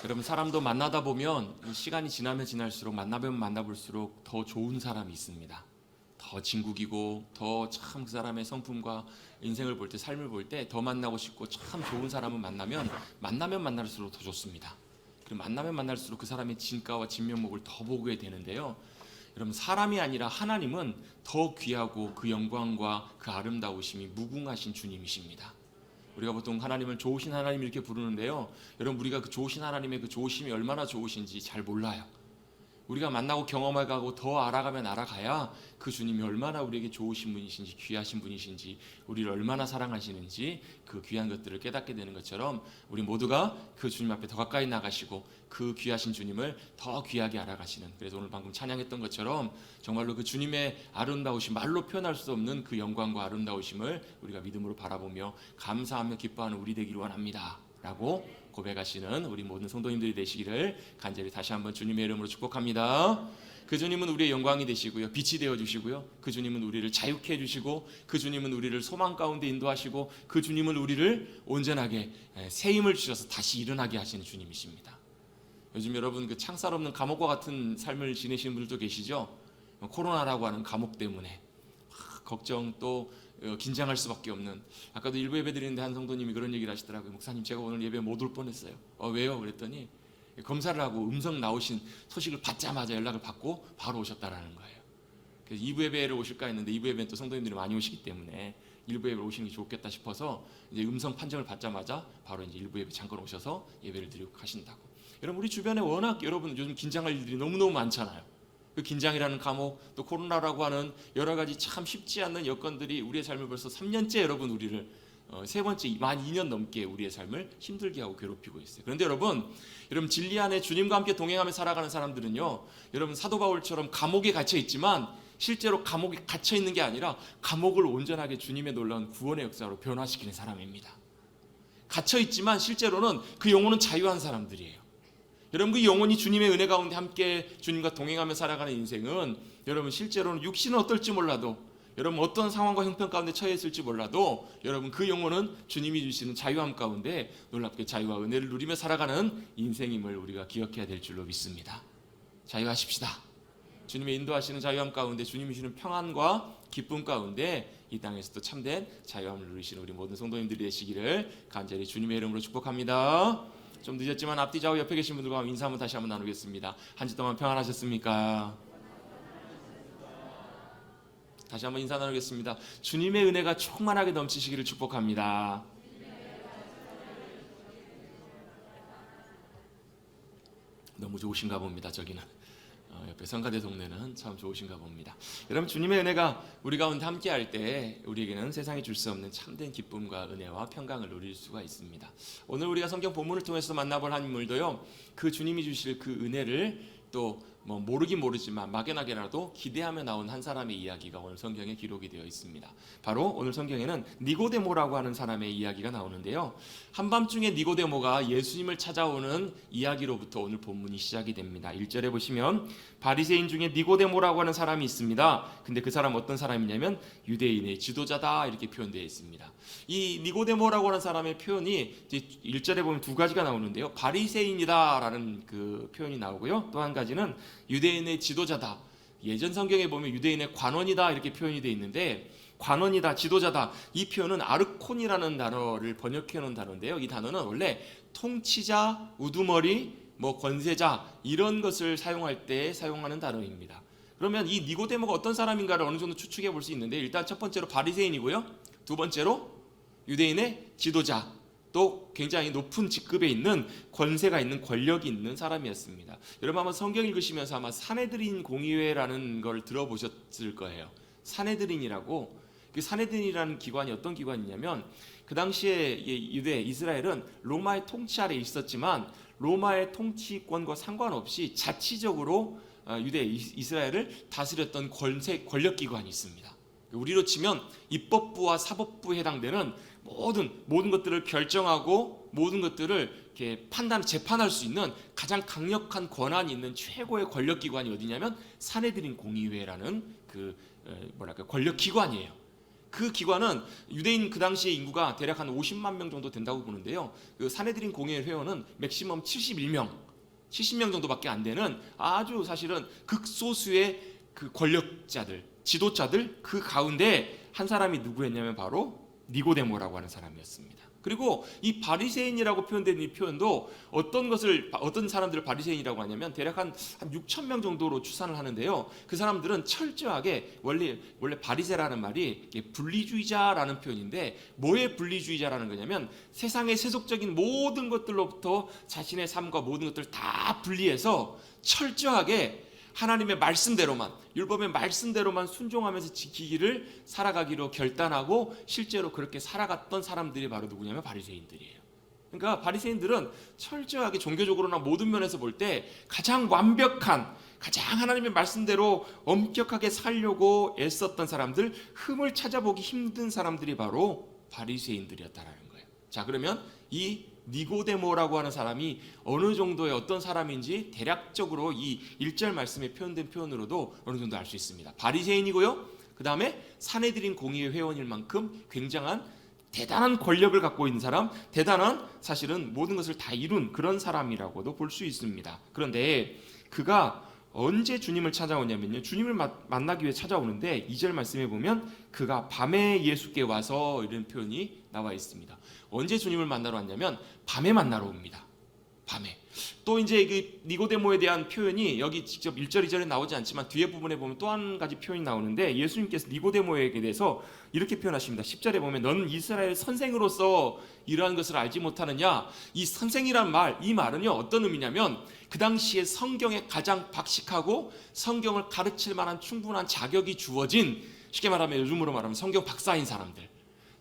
여러분, 사람도 만나다 보면 시간이 지나면 지날수록 만나면 만나볼수록 더 좋은 사람이 있습니다. 더 진국이고 더 참 그 사람의 성품과 인생을 볼 때, 삶을 볼 때 더 만나고 싶고, 참 좋은 사람을 만나면 만날수록 더 좋습니다. 그리고 만나면 만날수록 그 사람의 진가와 진면목을 더 보게 되는데요. 여러분, 사람이 아니라 하나님은 더 귀하고 그 영광과 그 아름다우심이 무궁하신 주님이십니다. 우리가 보통 하나님을 좋으신 하나님 이렇게 부르는데요, 여러분, 우리가 그 좋으신 하나님의 그 좋으심이 얼마나 좋으신지 잘 몰라요. 우리가 만나고 경험해 가고 더 알아가면 알아가야 그 주님이 얼마나 우리에게 좋으신 분이신지, 귀하신 분이신지, 우리를 얼마나 사랑하시는지 그 귀한 것들을 깨닫게 되는 것처럼, 우리 모두가 그 주님 앞에 더 가까이 나가시고 그 귀하신 주님을 더 귀하게 알아가시는, 그래서 오늘 방금 찬양했던 것처럼 정말로 그 주님의 아름다우심, 말로 표현할 수 없는 그 영광과 아름다우심을 우리가 믿음으로 바라보며 감사하며 기뻐하는 우리 되기를 원합니다 라고 고백하시는 우리 모든 성도님들이 되시기를 간절히 다시 한번 주님의 이름으로 축복합니다. 그 주님은 우리의 영광이 되시고요, 빛이 되어주시고요, 그 주님은 우리를 자유케 해주시고, 그 주님은 우리를 소망 가운데 인도하시고, 그 주님은 우리를 온전하게 새 힘을 주셔서 다시 일어나게 하시는 주님이십니다. 요즘 여러분, 그 창살 없는 감옥과 같은 삶을 지내시는 분들도 계시죠. 코로나라고 하는 감옥 때문에 걱정, 또 긴장할 수밖에 없는. 아까도 일부 예배 드리는데 한 성도님이 그런 얘기를 하시더라고요. 목사님, 제가 오늘 예배 못 올 뻔했어요. 왜요? 그랬더니 검사를 하고 음성 나오신 소식을 받자마자 연락을 받고 바로 오셨다라는 거예요. 그래서 2부 예배를 오실까 했는데 2부 예배는 또 성도님들이 많이 오시기 때문에 1부 예배를 오시는 게 좋겠다 싶어서 이제 음성 판정을 받자마자 바로 이제 1부 예배 잠깐 오셔서 예배를 드리고 가신다고. 여러분, 우리 주변에 워낙 여러분 요즘 긴장할 일들이 너무너무 많잖아요. 그 긴장이라는 감옥, 또 코로나라고 하는 여러 가지 참 쉽지 않는 여건들이 우리의 삶을 벌써 3년째 여러분 우리를 세 번째 만 2년 넘게 우리의 삶을 힘들게 하고 괴롭히고 있어요. 그런데 여러분 진리 안에 주님과 함께 동행하며 살아가는 사람들은요, 여러분 사도 바울처럼 감옥에 갇혀 있지만 실제로 감옥에 갇혀 있는 게 아니라 감옥을 온전하게 주님의 놀라운 구원의 역사로 변화시키는 사람입니다. 갇혀 있지만 실제로는 그 영혼은 자유한 사람들이에요. 여러분, 그 영혼이 주님의 은혜 가운데 함께 주님과 동행하며 살아가는 인생은, 여러분 실제로는 육신은 어떨지 몰라도, 여러분 어떤 상황과 형편 가운데 처해 있을지 몰라도, 여러분 그 영혼은 주님이 주시는 자유함 가운데 놀랍게 자유와 은혜를 누리며 살아가는 인생임을 우리가 기억해야 될 줄로 믿습니다. 자유하십시다. 주님의 인도하시는 자유함 가운데, 주님이 주시는 평안과 기쁨 가운데 이 땅에서도 참된 자유함을 누리시는 우리 모든 성도님들이 되시기를 간절히 주님의 이름으로 축복합니다. 좀 늦었지만 앞뒤 좌우 옆에 계신 분들과 인사 한번 다시 한번 나누겠습니다. 한 주 동안 평안하셨습니까? 다시 한번 인사 나누겠습니다. 주님의 은혜가 충만하게 넘치시기를 축복합니다. 너무 좋으신가 봅니다. 저기는 옆에 성가대 동네는 참 좋으신가 봅니다. 여러분, 주님의 은혜가 우리 가운데 함께할 때 우리에게는 세상이 줄 수 없는 참된 기쁨과 은혜와 평강을 누릴 수가 있습니다. 오늘 우리가 성경 본문을 통해서 만나볼 한 인물도요, 그 주님이 주실 그 은혜를 또 모르긴 모르지만 막연하게라도 기대하며 나온 한 사람의 이야기가 오늘 성경에 기록이 되어 있습니다. 바로 오늘 성경에는 니고데모라고 하는 사람의 이야기가 나오는데요, 한밤중에 니고데모가 예수님을 찾아오는 이야기로부터 오늘 본문이 시작이 됩니다. 1절에 보시면 바리새인 중에 니고데모라고 하는 사람이 있습니다. 근데 그 사람 어떤 사람이냐면 유대인의 지도자다 이렇게 표현되어 있습니다. 이 니고데모라고 하는 사람의 표현이 1절에 보면 두 가지가 나오는데요, 바리새인이다 라는 그 표현이 나오고요, 또 한 가지는 유대인의 지도자다. 예전 성경에 보면 유대인의 관원이다 이렇게 표현이 되어 있는데, 관원이다, 지도자다, 이 표현은 아르콘이라는 단어를 번역해 놓은 단어인데요, 이 단어는 원래 통치자, 우두머리, 권세자 이런 것을 사용할 때 사용하는 단어입니다. 그러면 이 니고데모가 어떤 사람인가를 어느 정도 추측해 볼 수 있는데, 일단 첫 번째로 바리새인이고요, 두 번째로 유대인의 지도자, 또 굉장히 높은 직급에 있는 권세가 있는 권력이 있는 사람이었습니다. 여러분 아마 성경 읽으시면서 아마 사네드린 공의회라는 걸 들어보셨을 거예요. 사네드린이라고, 그 사네드린이라는 기관이 어떤 기관이냐면, 그 당시에 유대 이스라엘은 로마의 통치 아래 있었지만 로마의 통치권과 상관없이 자치적으로 유대 이스라엘을 다스렸던 권력 기관이 있습니다. 우리로 치면 입법부와 사법부에 해당되는 모든 것들을 결정하고 모든 것들을 이렇게 재판할 수 있는 가장 강력한 권한이 있는 최고의 권력 기관이 어디냐면 사네드린 공의회라는 그 권력 기관이에요. 그 기관은 유대인 그 당시의 인구가 대략 한 50만 명 정도 된다고 보는데요. 그 사내들인 공회 회원은 맥시멈 71명, 70명 정도밖에 안 되는 아주 사실은 극소수의 그 권력자들, 지도자들 그 가운데 한 사람이 누구였냐면 바로 니고데모라고 하는 사람이었습니다. 그리고 이 바리새인이라고 표현된 이 표현도 어떤 사람들을 바리새인이라고 하냐면 대략 한 6천 명 정도로 추산을 하는데요. 그 사람들은 철저하게 원래 바리새라는 말이 분리주의자라는 표현인데 뭐의 분리주의자라는 거냐면 세상의 세속적인 모든 것들로부터 자신의 삶과 모든 것들을 다 분리해서 철저하게 하나님의 말씀대로만, 율법의 말씀대로만 순종하면서 지키기를 살아가기로 결단하고 실제로 그렇게 살아갔던 사람들이 바로 누구냐면 바리새인들이에요. 그러니까 바리새인들은 철저하게 종교적으로나 모든 면에서 볼 때 가장 완벽한, 가장 하나님의 말씀대로 엄격하게 살려고 애썼던 사람들, 흠을 찾아보기 힘든 사람들이 바로 바리새인들이었다라는 거예요. 자, 그러면 이 니고데모라고 하는 사람이 어느 정도의 어떤 사람인지 대략적으로 이 1절 말씀에 표현된 표현으로도 어느 정도 알 수 있습니다. 바리새인이고요. 그 다음에 사내들인 공의회 회원일 만큼 굉장한 대단한 권력을 갖고 있는 사람, 대단한 사실은 모든 것을 다 이룬 그런 사람이라고도 볼 수 있습니다. 그런데 그가 언제 주님을 찾아오냐면요, 주님을 만나기 위해 찾아오는데 2절 말씀에 보면 그가 밤에 예수께 와서 이런 표현이 나와 있습니다. 언제 주님을 만나러 왔냐면 밤에 만나러 옵니다. 밤에. 또 이제 그 니고데모에 대한 표현이 여기 직접 1절 2절에 나오지 않지만 뒤에 부분에 보면 또 한 가지 표현이 나오는데 예수님께서 니고데모에게 대해서 이렇게 표현하십니다. 10절에 보면 너는 이스라엘 선생으로서 이러한 것을 알지 못하느냐. 이 선생이란 말, 이 말은요 어떤 의미냐면 그 당시에 성경에 가장 박식하고 성경을 가르칠 만한 충분한 자격이 주어진, 쉽게 말하면 요즘으로 말하면 성경 박사인 사람들,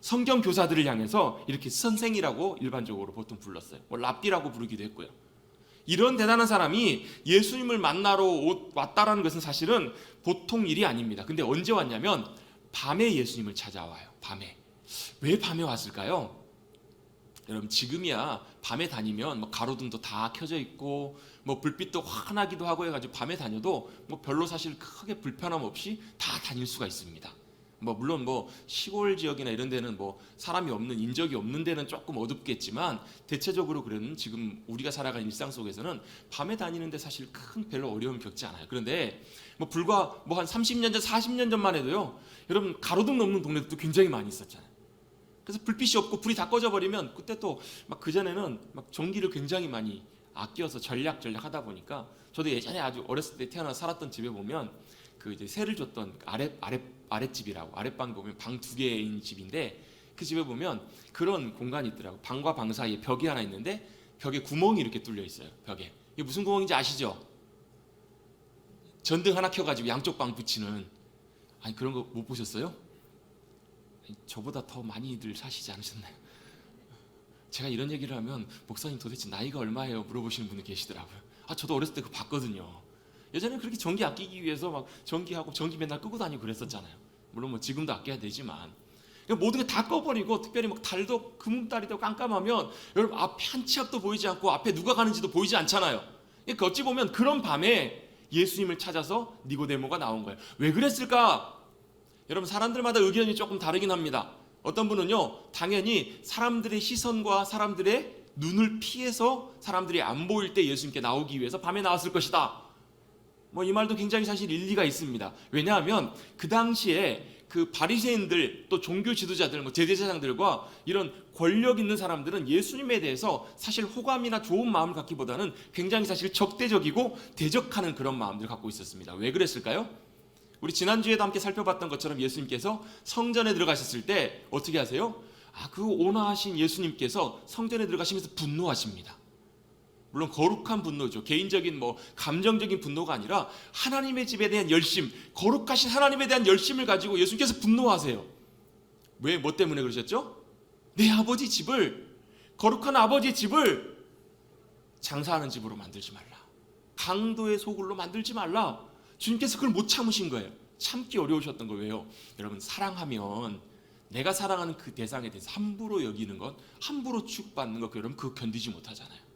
성경 교사들을 향해서 이렇게 선생이라고 일반적으로 보통 불렀어요. 뭐 랍비라고 부르기도 했고요. 이런 대단한 사람이 예수님을 만나러 왔다라는 것은 사실은 보통 일이 아닙니다. 근데 언제 왔냐면 밤에 예수님을 찾아와요. 밤에. 왜 밤에 왔을까요? 여러분 지금이야 밤에 다니면 뭐 가로등도 다 켜져 있고 뭐 불빛도 환하기도 하고 해가지고 밤에 다녀도 뭐 별로 사실 크게 불편함 없이 다 다닐 수가 있습니다. 뭐 물론 뭐 시골 지역이나 이런 데는 뭐 사람이 없는, 인적이 없는 데는 조금 어둡겠지만 대체적으로 그래는 지금 우리가 살아가는 일상 속에서는 밤에 다니는데 사실 큰 별로 어려움 겪지 않아요. 그런데 뭐 불과 뭐 한 30년 전 40년 전만 해도요 여러분 가로등 없는 동네도 굉장히 많이 있었잖아요. 그래서 불빛이 없고 불이 다 꺼져 버리면 그때 또 막 그전에는 막 전기를 굉장히 많이 아껴서 전략 하다 보니까 저도 예전에 아주 어렸을 때 태어나서 살았던 집에 보면 그 이제 세를 줬던 아랫집이라고, 아랫방 보면 방 2개인 집인데 그 집에 보면 그런 공간이 있더라고. 방과 방 사이에 벽이 하나 있는데 벽에 구멍이 이렇게 뚫려 있어요. 벽에. 이게 무슨 구멍인지 아시죠? 전등 하나 켜가지고 양쪽 방 붙이는. 아니 그런 거 못 보셨어요? 저보다 더 많이들 사시지 않으셨나요? 제가 이런 얘기를 하면 목사님 도대체 나이가 얼마예요? 물어보시는 분이 계시더라고요. 아 저도 어렸을 때 그거 봤거든요. 예전에 그렇게 전기 아끼기 위해서 막 전기하고 전기 맨날 끄고 다니고 그랬었잖아요. 물론 뭐 지금도 아껴야 되지만 모든 게 다 꺼버리고 특별히 막 달도 금음달이도 깜깜하면 여러분 앞에 한 치 앞도 보이지 않고 앞에 누가 가는지도 보이지 않잖아요. 그러니까 어찌 보면 그런 밤에 예수님을 찾아서 니고데모가 나온 거예요. 왜 그랬을까? 여러분 사람들마다 의견이 조금 다르긴 합니다. 어떤 분은요 당연히 사람들의 시선과 사람들의 눈을 피해서 사람들이 안 보일 때 예수님께 나오기 위해서 밤에 나왔을 것이다. 뭐 이 말도 굉장히 사실 일리가 있습니다. 왜냐하면 그 당시에 그 바리새인들 또 종교 지도자들 뭐 제사장들과 이런 권력 있는 사람들은 예수님에 대해서 사실 호감이나 좋은 마음을 갖기보다는 굉장히 사실 적대적이고 대적하는 그런 마음들을 갖고 있었습니다. 왜 그랬을까요? 우리 지난주에도 함께 살펴봤던 것처럼 예수님께서 성전에 들어가셨을 때 어떻게 하세요? 그 온화하신 예수님께서 성전에 들어가시면서 분노하십니다. 물론 거룩한 분노죠. 개인적인 뭐 감정적인 분노가 아니라 하나님의 집에 대한 열심, 거룩하신 하나님에 대한 열심을 가지고 예수님께서 분노하세요. 왜? 뭐 때문에 그러셨죠? 내 아버지 집을, 거룩한 아버지의 집을 장사하는 집으로 만들지 말라. 강도의 소굴로 만들지 말라. 주님께서 그걸 못 참으신 거예요. 참기 어려우셨던 거예요. 왜요? 여러분 사랑하면 내가 사랑하는 그 대상에 대해서 함부로 여기는 것, 함부로 취급받는 것, 여러분 그거 견디지 못하잖아요.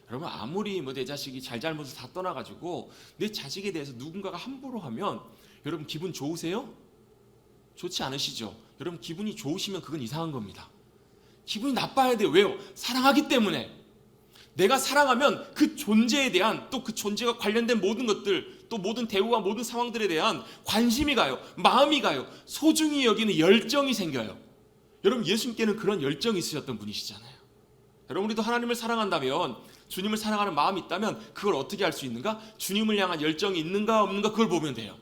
여러분 아무리 뭐 내 자식이 잘잘못을 다 떠나가지고 내 자식에 대해서 누군가가 함부로 하면 여러분 기분 좋으세요? 좋지 않으시죠? 여러분 기분이 좋으시면 그건 이상한 겁니다. 기분이 나빠야 돼요. 왜요? 사랑하기 때문에. 내가 사랑하면 그 존재에 대한, 또 그 존재가 관련된 모든 것들, 또 모든 대우와 모든 상황들에 대한 관심이 가요. 마음이 가요. 소중히 여기는 열정이 생겨요. 여러분 예수님께는 그런 열정이 있으셨던 분이시잖아요. 여러분 우리도 하나님을 사랑한다면, 주님을 사랑하는 마음이 있다면 그걸 어떻게 할 수 있는가? 주님을 향한 열정이 있는가 없는가 그걸 보면 돼요.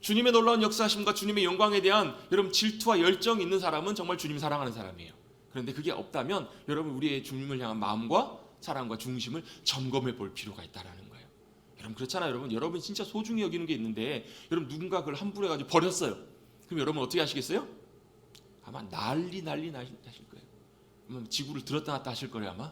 주님의 놀라운 역사하심과 주님의 영광에 대한 여러분 질투와 열정이 있는 사람은 정말 주님을 사랑하는 사람이에요. 그런데 그게 없다면 여러분 우리의 주님을 향한 마음과 사랑과 중심을 점검해 볼 필요가 있다는 거예요. 여러분 그렇잖아요. 여러분 진짜 소중히 여기는 게 있는데 여러분 누군가 그걸 함부로 해가지고 버렸어요. 그럼 여러분 어떻게 하시겠어요? 아마 난리 하실 거예요. 아마 지구를 들었다 놨다 하실 거예요 아마.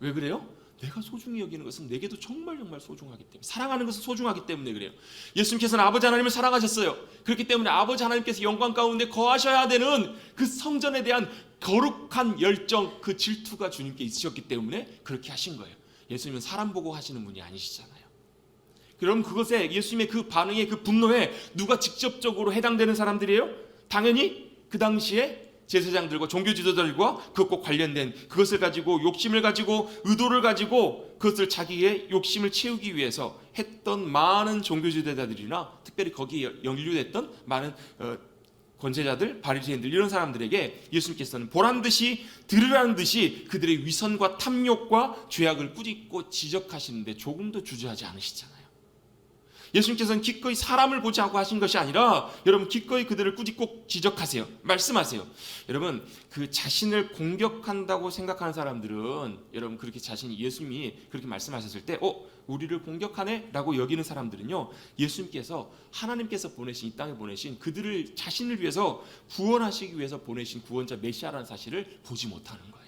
왜 그래요? 내가 소중히 여기는 것은 내게도 정말 소중하기 때문에, 사랑하는 것은 소중하기 때문에 그래요. 예수님께서는 아버지 하나님을 사랑하셨어요. 그렇기 때문에 아버지 하나님께서 영광 가운데 거하셔야 되는 그 성전에 대한 거룩한 열정, 그 질투가 주님께 있으셨기 때문에 그렇게 하신 거예요. 예수님은 사람 보고 하시는 분이 아니시잖아요. 그럼 그것에, 예수님의 그 반응에, 그 분노에 누가 직접적으로 해당되는 사람들이에요? 당연히 그 당시에 제사장들과 종교 지도자들과 그것과 관련된, 그것을 가지고 욕심을 가지고 의도를 가지고 그것을 자기의 욕심을 채우기 위해서 했던 많은 종교 지도자들이나 특별히 거기에 연루됐던 많은 권세자들, 바리새인들, 이런 사람들에게 예수님께서는 보란듯이 들으라는 듯이 그들의 위선과 탐욕과 죄악을 꾸짖고 지적하시는데 조금도 주저하지 않으시잖아요. 예수님께서는 기꺼이 사람을 보지 않고 하신 것이 아니라 여러분 기꺼이 그들을 꾸짖고 지적하세요. 말씀하세요. 여러분 그 자신을 공격한다고 생각하는 사람들은, 여러분 그렇게 예수님이 그렇게 말씀하셨을 때 우리를 공격하네? 라고 여기는 사람들은요, 예수님께서, 하나님께서 보내신, 이 땅에 보내신 그들을 자신을 위해서 구원하시기 위해서 보내신 구원자 메시아라는 사실을 보지 못하는 거예요.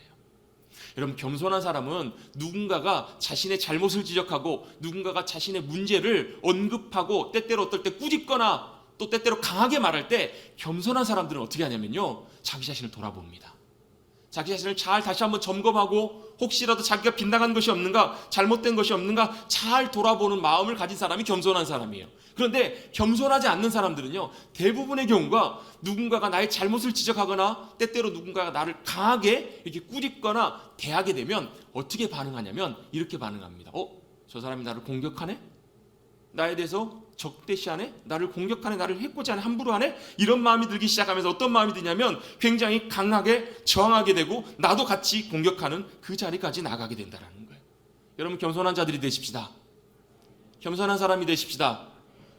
여러분 겸손한 사람은 누군가가 자신의 잘못을 지적하고 누군가가 자신의 문제를 언급하고 때때로 어떨 때 꾸짖거나 또 때때로 강하게 말할 때 겸손한 사람들은 어떻게 하냐면요, 자기 자신을 돌아봅니다. 자기 자신을 잘 다시 한번 점검하고 혹시라도 자기가 빗나간 것이 없는가, 잘못된 것이 없는가 잘 돌아보는 마음을 가진 사람이 겸손한 사람이에요. 그런데 겸손하지 않는 사람들은요, 대부분의 경우가 누군가가 나의 잘못을 지적하거나 때때로 누군가가 나를 강하게 이렇게 꾸짖거나 대하게 되면 어떻게 반응하냐면 이렇게 반응합니다. 저 사람이 나를 공격하네? 나에 대해서 적대시하네? 나를 공격하네? 나를 해코지하네? 함부로 하네? 이런 마음이 들기 시작하면서 어떤 마음이 드냐면 굉장히 강하게 저항하게 되고 나도 같이 공격하는 그 자리까지 나가게 된다는 거예요. 여러분 겸손한 자들이 되십시다. 겸손한 사람이 되십시다.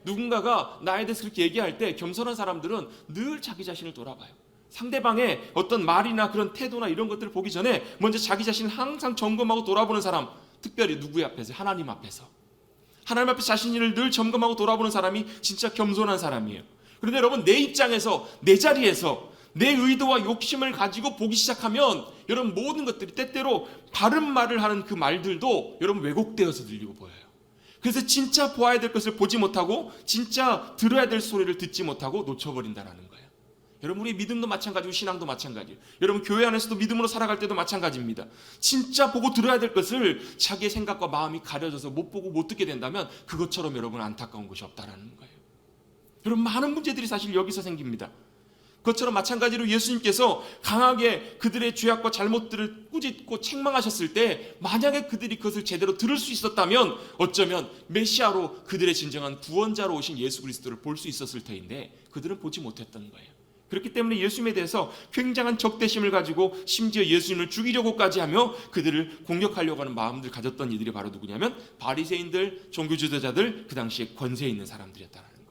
누군가가 나에 대해서 그렇게 얘기할 때 겸손한 사람들은 늘 자기 자신을 돌아봐요. 상대방의 어떤 말이나 그런 태도나 이런 것들을 보기 전에 먼저 자기 자신을 항상 점검하고 돌아보는 사람, 특별히 누구의 앞에서? 하나님 앞에서. 하나님 앞에 자신을 늘 점검하고 돌아보는 사람이 진짜 겸손한 사람이에요. 그런데 여러분 내 입장에서, 내 자리에서 내 의도와 욕심을 가지고 보기 시작하면 여러분 모든 것들이 때때로 바른 말을 하는 그 말들도 여러분 왜곡되어서 들리고 보여요. 그래서 진짜 보아야 될 것을 보지 못하고 진짜 들어야 될 소리를 듣지 못하고 놓쳐버린다는 거예요. 여러분 우리 믿음도 마찬가지고 신앙도 마찬가지예요. 여러분 교회 안에서도 믿음으로 살아갈 때도 마찬가지입니다. 진짜 보고 들어야 될 것을 자기의 생각과 마음이 가려져서 못 보고 못 듣게 된다면 그것처럼 여러분 안타까운 것이 없다는 거예요. 여러분 많은 문제들이 사실 여기서 생깁니다. 그것처럼 마찬가지로 예수님께서 강하게 그들의 죄악과 잘못들을 꾸짖고 책망하셨을 때 만약에 그들이 그것을 제대로 들을 수 있었다면 어쩌면 메시아로, 그들의 진정한 구원자로 오신 예수 그리스도를 볼 수 있었을 터인데 그들은 보지 못했던 거예요. 그렇기 때문에 예수님에 대해서 굉장한 적대심을 가지고 심지어 예수님을 죽이려고까지 하며 그들을 공격하려고 하는 마음들 가졌던 이들이 바로 누구냐면 바리새인들, 종교 지도자들, 그 당시에 권세에 있는 사람들이었다는 거예요.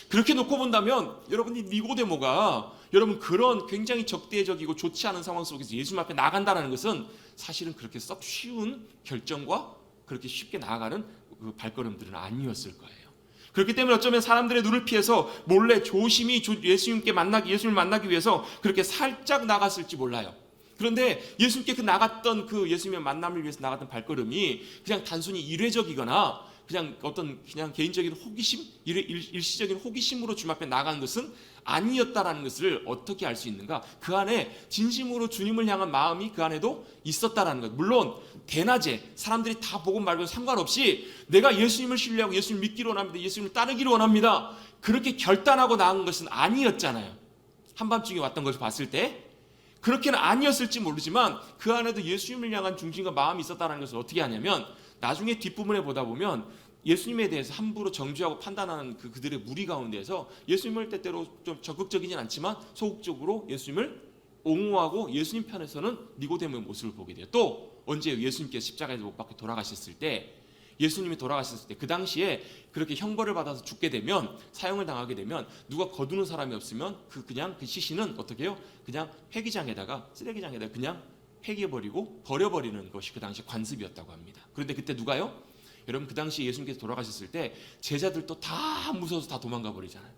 그렇게 놓고 본다면 여러분 이 니고데모가 여러분 그런 굉장히 적대적이고 좋지 않은 상황 속에서 예수님 앞에 나간다는 것은 사실은 그렇게 썩 쉬운 결정과 그렇게 쉽게 나아가는 그 발걸음들은 아니었을 거예요. 그렇기 때문에 어쩌면 사람들의 눈을 피해서 몰래 조심히 예수님을 만나기 위해서 그렇게 살짝 나갔을지 몰라요. 그런데 예수님께 나갔던 그 예수님의 만남을 위해서 나갔던 발걸음이 그냥 단순히 일회적이거나 그냥 개인적인 호기심, 일시적인 호기심으로 주님 앞에 나간 것은 아니었다라는 것을 어떻게 알 수 있는가? 그 안에 진심으로 주님을 향한 마음이 그 안에도 있었다라는 것. 물론 대낮에 사람들이 다 보고 말고 상관없이 내가 예수님을 신뢰하고 예수님을 믿기로 원합니다. 예수님을 따르기로 원합니다. 그렇게 결단하고 나간 것은 아니었잖아요. 한밤중에 왔던 것을 봤을 때 그렇게는 아니었을지 모르지만 그 안에도 예수님을 향한 중심과 마음이 있었다는 것을 어떻게 하냐면 나중에 뒷부분에 보다 보면 예수님에 대해서 함부로 정죄하고 판단하는 그들의 무리 가운데에서 예수님을 때때로 좀 적극적이진 않지만 소극적으로 예수님을 옹호하고 예수님 편에서는 니고데모의 모습을 보게 돼요. 또 언제 예수님께서 십자가에서 못 박혀 돌아가셨을 때 예수님이 돌아가셨을 때 그 당시에 그렇게 형벌을 받아서 죽게 되면 사형을 당하게 되면 누가 거두는 사람이 없으면 그냥 그 시신은 어떻게 해요? 그냥 폐기장에다가 쓰레기장에다가 그냥 폐기해버리고 버려버리는 것이 그 당시 관습이었다고 합니다. 그런데 그때 누가요? 여러분 그 당시 예수님께서 돌아가셨을 때 제자들도 다 무서워서 다 도망가 버리잖아요.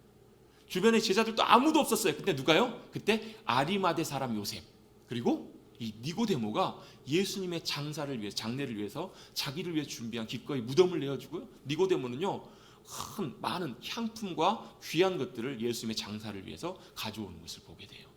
주변에 제자들도 아무도 없었어요. 근데 누가요? 그때 아리마대 사람 요셉 그리고 이 니고데모가 예수님의 장사를 위해서 장례를 위해서 자기를 위해 준비한 기꺼이 무덤을 내어주고요. 니고데모는요 많은 향품과 귀한 것들을 예수님의 장사를 위해서 가져오는 것을 보게 돼요.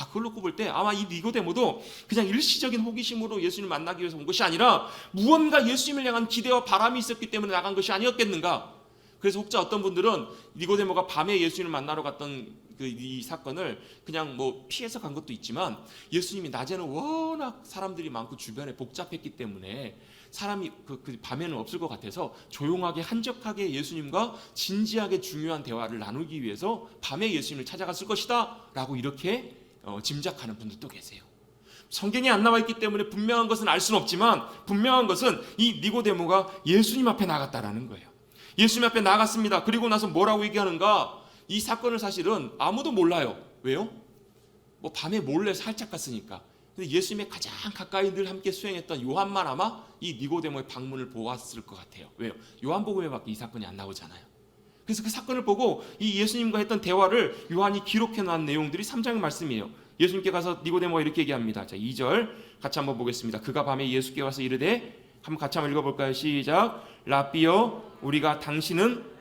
그걸 놓고 볼 때 아마 이 니고데모도 그냥 일시적인 호기심으로 예수님을 만나기 위해서 온 것이 아니라 무언가 예수님을 향한 기대와 바람이 있었기 때문에 나간 것이 아니었겠는가. 그래서 혹자 어떤 분들은 니고데모가 밤에 예수님을 만나러 갔던 이 사건을 그냥 뭐 피해서 간 것도 있지만 예수님이 낮에는 워낙 사람들이 많고 주변에 복잡했기 때문에 사람이 그 밤에는 없을 것 같아서 조용하게 한적하게 예수님과 진지하게 중요한 대화를 나누기 위해서 밤에 예수님을 찾아갔을 것이다 라고 이렇게 짐작하는 분들도 계세요. 성경에 안 나와 있기 때문에 분명한 것은 알 수는 없지만 분명한 것은 이 니고데모가 예수님 앞에 나갔다라는 거예요. 예수님 앞에 나갔습니다. 그리고 나서 뭐라고 얘기하는가? 이 사건을 사실은 아무도 몰라요. 왜요? 뭐 밤에 몰래 살짝 갔으니까. 근데 예수님의 가장 가까이 늘 함께 수행했던 요한만 아마 이 니고데모의 방문을 보았을 것 같아요. 왜요? 요한복음에밖에 이 사건이 안 나오잖아요. 그래서 그 사건을 보고 이 예수님과 했던 대화를 요한이 기록해 놓은 내용들이 3장의 말씀이에요. 예수님께 가서 니고데모가 이렇게 얘기합니다. 자, 2절 같이 한번 보겠습니다. 그가 밤에 예수께 와서 이르되 한번 같이 한번 읽어볼까요? 시작. 라삐여 우리가 당신은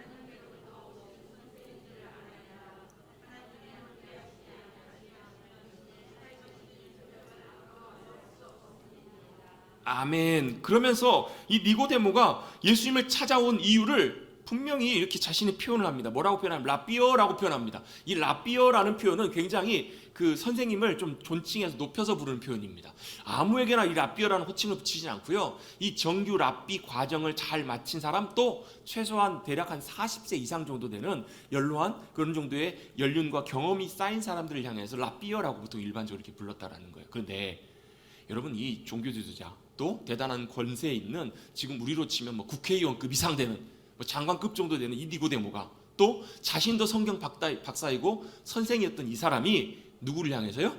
아멘. 그러면서 이 니고데모가 예수님을 찾아온 이유를 분명히 이렇게 자신이 표현을 합니다. 뭐라고 표현하면 라삐어라고 표현합니다. 이 라삐어라는 표현은 굉장히 그 선생님을 좀 존칭해서 높여서 부르는 표현입니다. 아무에게나 이 라삐어라는 호칭을 붙이지 않고요. 이 정규 라삐 과정을 잘 마친 사람 또 최소한 대략 한 40세 이상 정도 되는 연로한 그런 정도의 연륜과 경험이 쌓인 사람들을 향해서 라삐어라고 보통 일반적으로 이렇게 불렀다라는 거예요. 그런데 여러분 이 종교 지도자 또 대단한 권세에 있는 지금 우리로 치면 뭐 국회의원급 이상 되는 뭐 장관급 정도 되는 이 니고데모가 또 자신도 성경 박사이고 선생이었던 이 사람이 누구를 향해서요?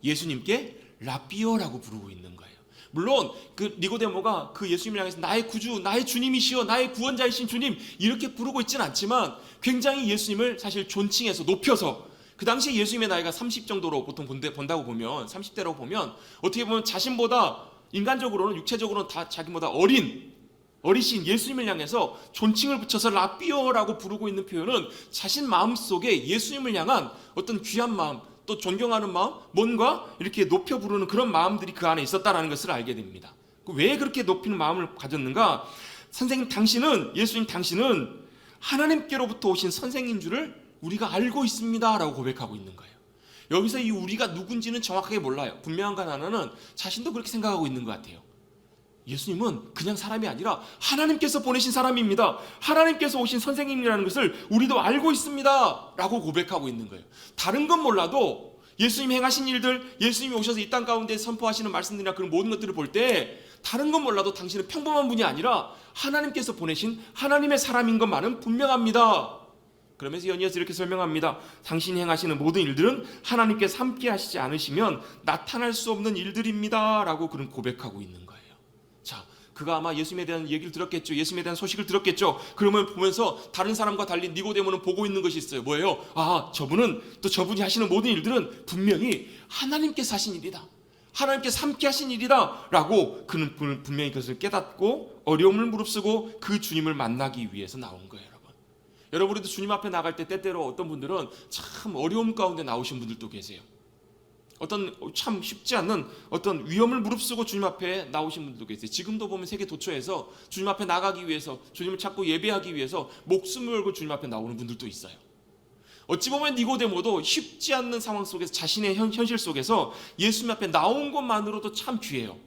예수님께 라삐어라고 부르고 있는 거예요. 물론 그 니고데모가 그 예수님을 향해서 나의 구주, 나의 주님이시여, 나의 구원자이신 주님 이렇게 부르고 있지는 않지만 굉장히 예수님을 사실 존칭해서 높여서 그 당시에 예수님의 나이가 30 정도로 보통 본다고 보면 30대라고 보면 어떻게 보면 자신보다 인간적으로는 육체적으로는 다 자기보다 어리신 예수님을 향해서 존칭을 붙여서 라삐어라고 부르고 있는 표현은 자신 마음속에 예수님을 향한 어떤 귀한 마음 또 존경하는 마음 뭔가 이렇게 높여 부르는 그런 마음들이 그 안에 있었다는 것을 알게 됩니다. 왜 그렇게 높이는 마음을 가졌는가? 선생님 당신은 예수님 당신은 하나님께로부터 오신 선생인 줄을 우리가 알고 있습니다 라고 고백하고 있는 거예요. 여기서 이 우리가 누군지는 정확하게 몰라요. 분명한 건 하나는 자신도 그렇게 생각하고 있는 것 같아요. 예수님은 그냥 사람이 아니라 하나님께서 보내신 사람입니다. 하나님께서 오신 선생님이라는 것을 우리도 알고 있습니다 라고 고백하고 있는 거예요. 다른 건 몰라도 예수님이 행하신 일들, 예수님이 오셔서 이 땅 가운데 선포하시는 말씀들이나 그런 모든 것들을 볼 때 다른 건 몰라도 당신은 평범한 분이 아니라 하나님께서 보내신 하나님의 사람인 것만은 분명합니다. 그러면서 연이어서 이렇게 설명합니다. 당신이 행하시는 모든 일들은 하나님께서 함께 하시지 않으시면 나타날 수 없는 일들입니다 라고 그런 고백하고 있는 거예요. 자, 그가 아마 예수님에 대한 얘기를 들었겠죠. 예수님에 대한 소식을 들었겠죠. 그러면 보면서 다른 사람과 달리 니고데모는 보고 있는 것이 있어요. 뭐예요? 저분이 하시는 모든 일들은 분명히 하나님께서 하신 일이다. 하나님께서 함께 하신 일이다 라고 그는 분명히 그것을 깨닫고 어려움을 무릅쓰고 그 주님을 만나기 위해서 나온 거예요. 여러분도 주님 앞에 나갈 때 때때로 어떤 분들은 참 어려움 가운데 나오신 분들도 계세요. 어떤 참 쉽지 않는 어떤 위험을 무릅쓰고 주님 앞에 나오신 분들도 계세요. 지금도 보면 세계 도처에서 주님 앞에 나가기 위해서 주님을 찾고 예배하기 위해서 목숨을 걸고 주님 앞에 나오는 분들도 있어요. 어찌 보면 니고데모도 쉽지 않는 상황 속에서 자신의 현실 속에서 예수님 앞에 나온 것만으로도 참 귀해요.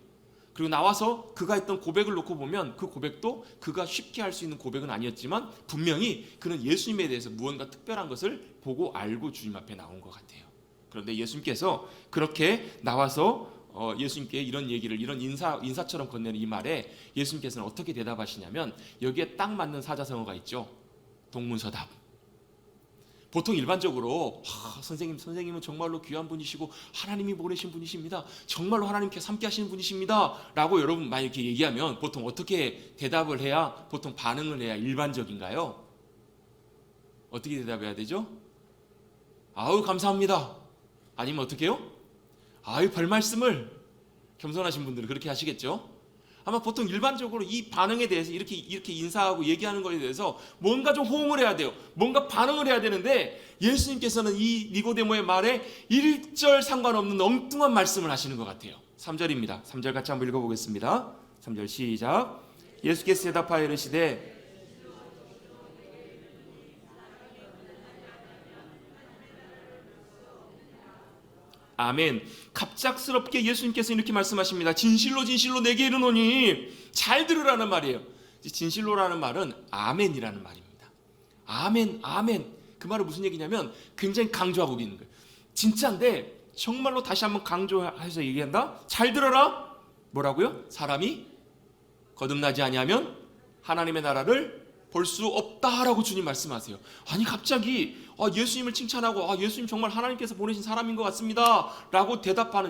그리고 나와서 그가 했던 고백을 놓고 보면 그 고백도 그가 쉽게 할 수 있는 고백은 아니었지만 분명히 그는 예수님에 대해서 무언가 특별한 것을 보고 알고 주님 앞에 나온 것 같아요. 그런데 예수님께서 그렇게 나와서 예수님께 이런 얘기를, 이런 인사처럼 건네는 이 말에 예수님께서는 어떻게 대답하시냐면, 여기에 딱 맞는 사자성어가 있죠. 동문서답. 보통 일반적으로 선생님은 정말로 귀한 분이시고 하나님이 보내신 분이십니다, 정말로 하나님께서 함께 하시는 분이십니다 라고 여러분 만약 이렇게 얘기하면 보통 어떻게 대답을 해야, 보통 반응을 해야 일반적인가요? 어떻게 대답해야 되죠? 아우 감사합니다. 아니면 어떻게 해요? 아유 별 말씀을. 겸손하신 분들은 그렇게 하시겠죠. 아마 보통 일반적으로 이 반응에 대해서 이렇게 인사하고 얘기하는 것에 대해서 뭔가 좀 호응을 해야 돼요. 뭔가 반응을 해야 되는데 예수님께서는 이 니고데모의 말에 일절 상관없는 엉뚱한 말씀을 하시는 것 같아요. 3절입니다. 3절 같이 한번 읽어보겠습니다. 3절 시작. 예수께서 대답하여 이르시되 아멘. 갑작스럽게 예수님께서 이렇게 말씀하십니다. 진실로 진실로 내게 이르노니. 잘 들으라는 말이에요. 진실로라는 말은 아멘이라는 말입니다. 아멘, 아멘. 그 말은 무슨 얘기냐면 굉장히 강조하고 있는 거예요. 진짜인데 정말로 다시 한번 강조해서 얘기한다. 잘 들어라. 뭐라고요? 사람이 거듭나지 아니하면 하나님의 나라를 볼 수 없다라고 주님 말씀하세요. 아니 갑자기 예수님을 칭찬하고 예수님 정말 하나님께서 보내신 사람인 것 같습니다 라고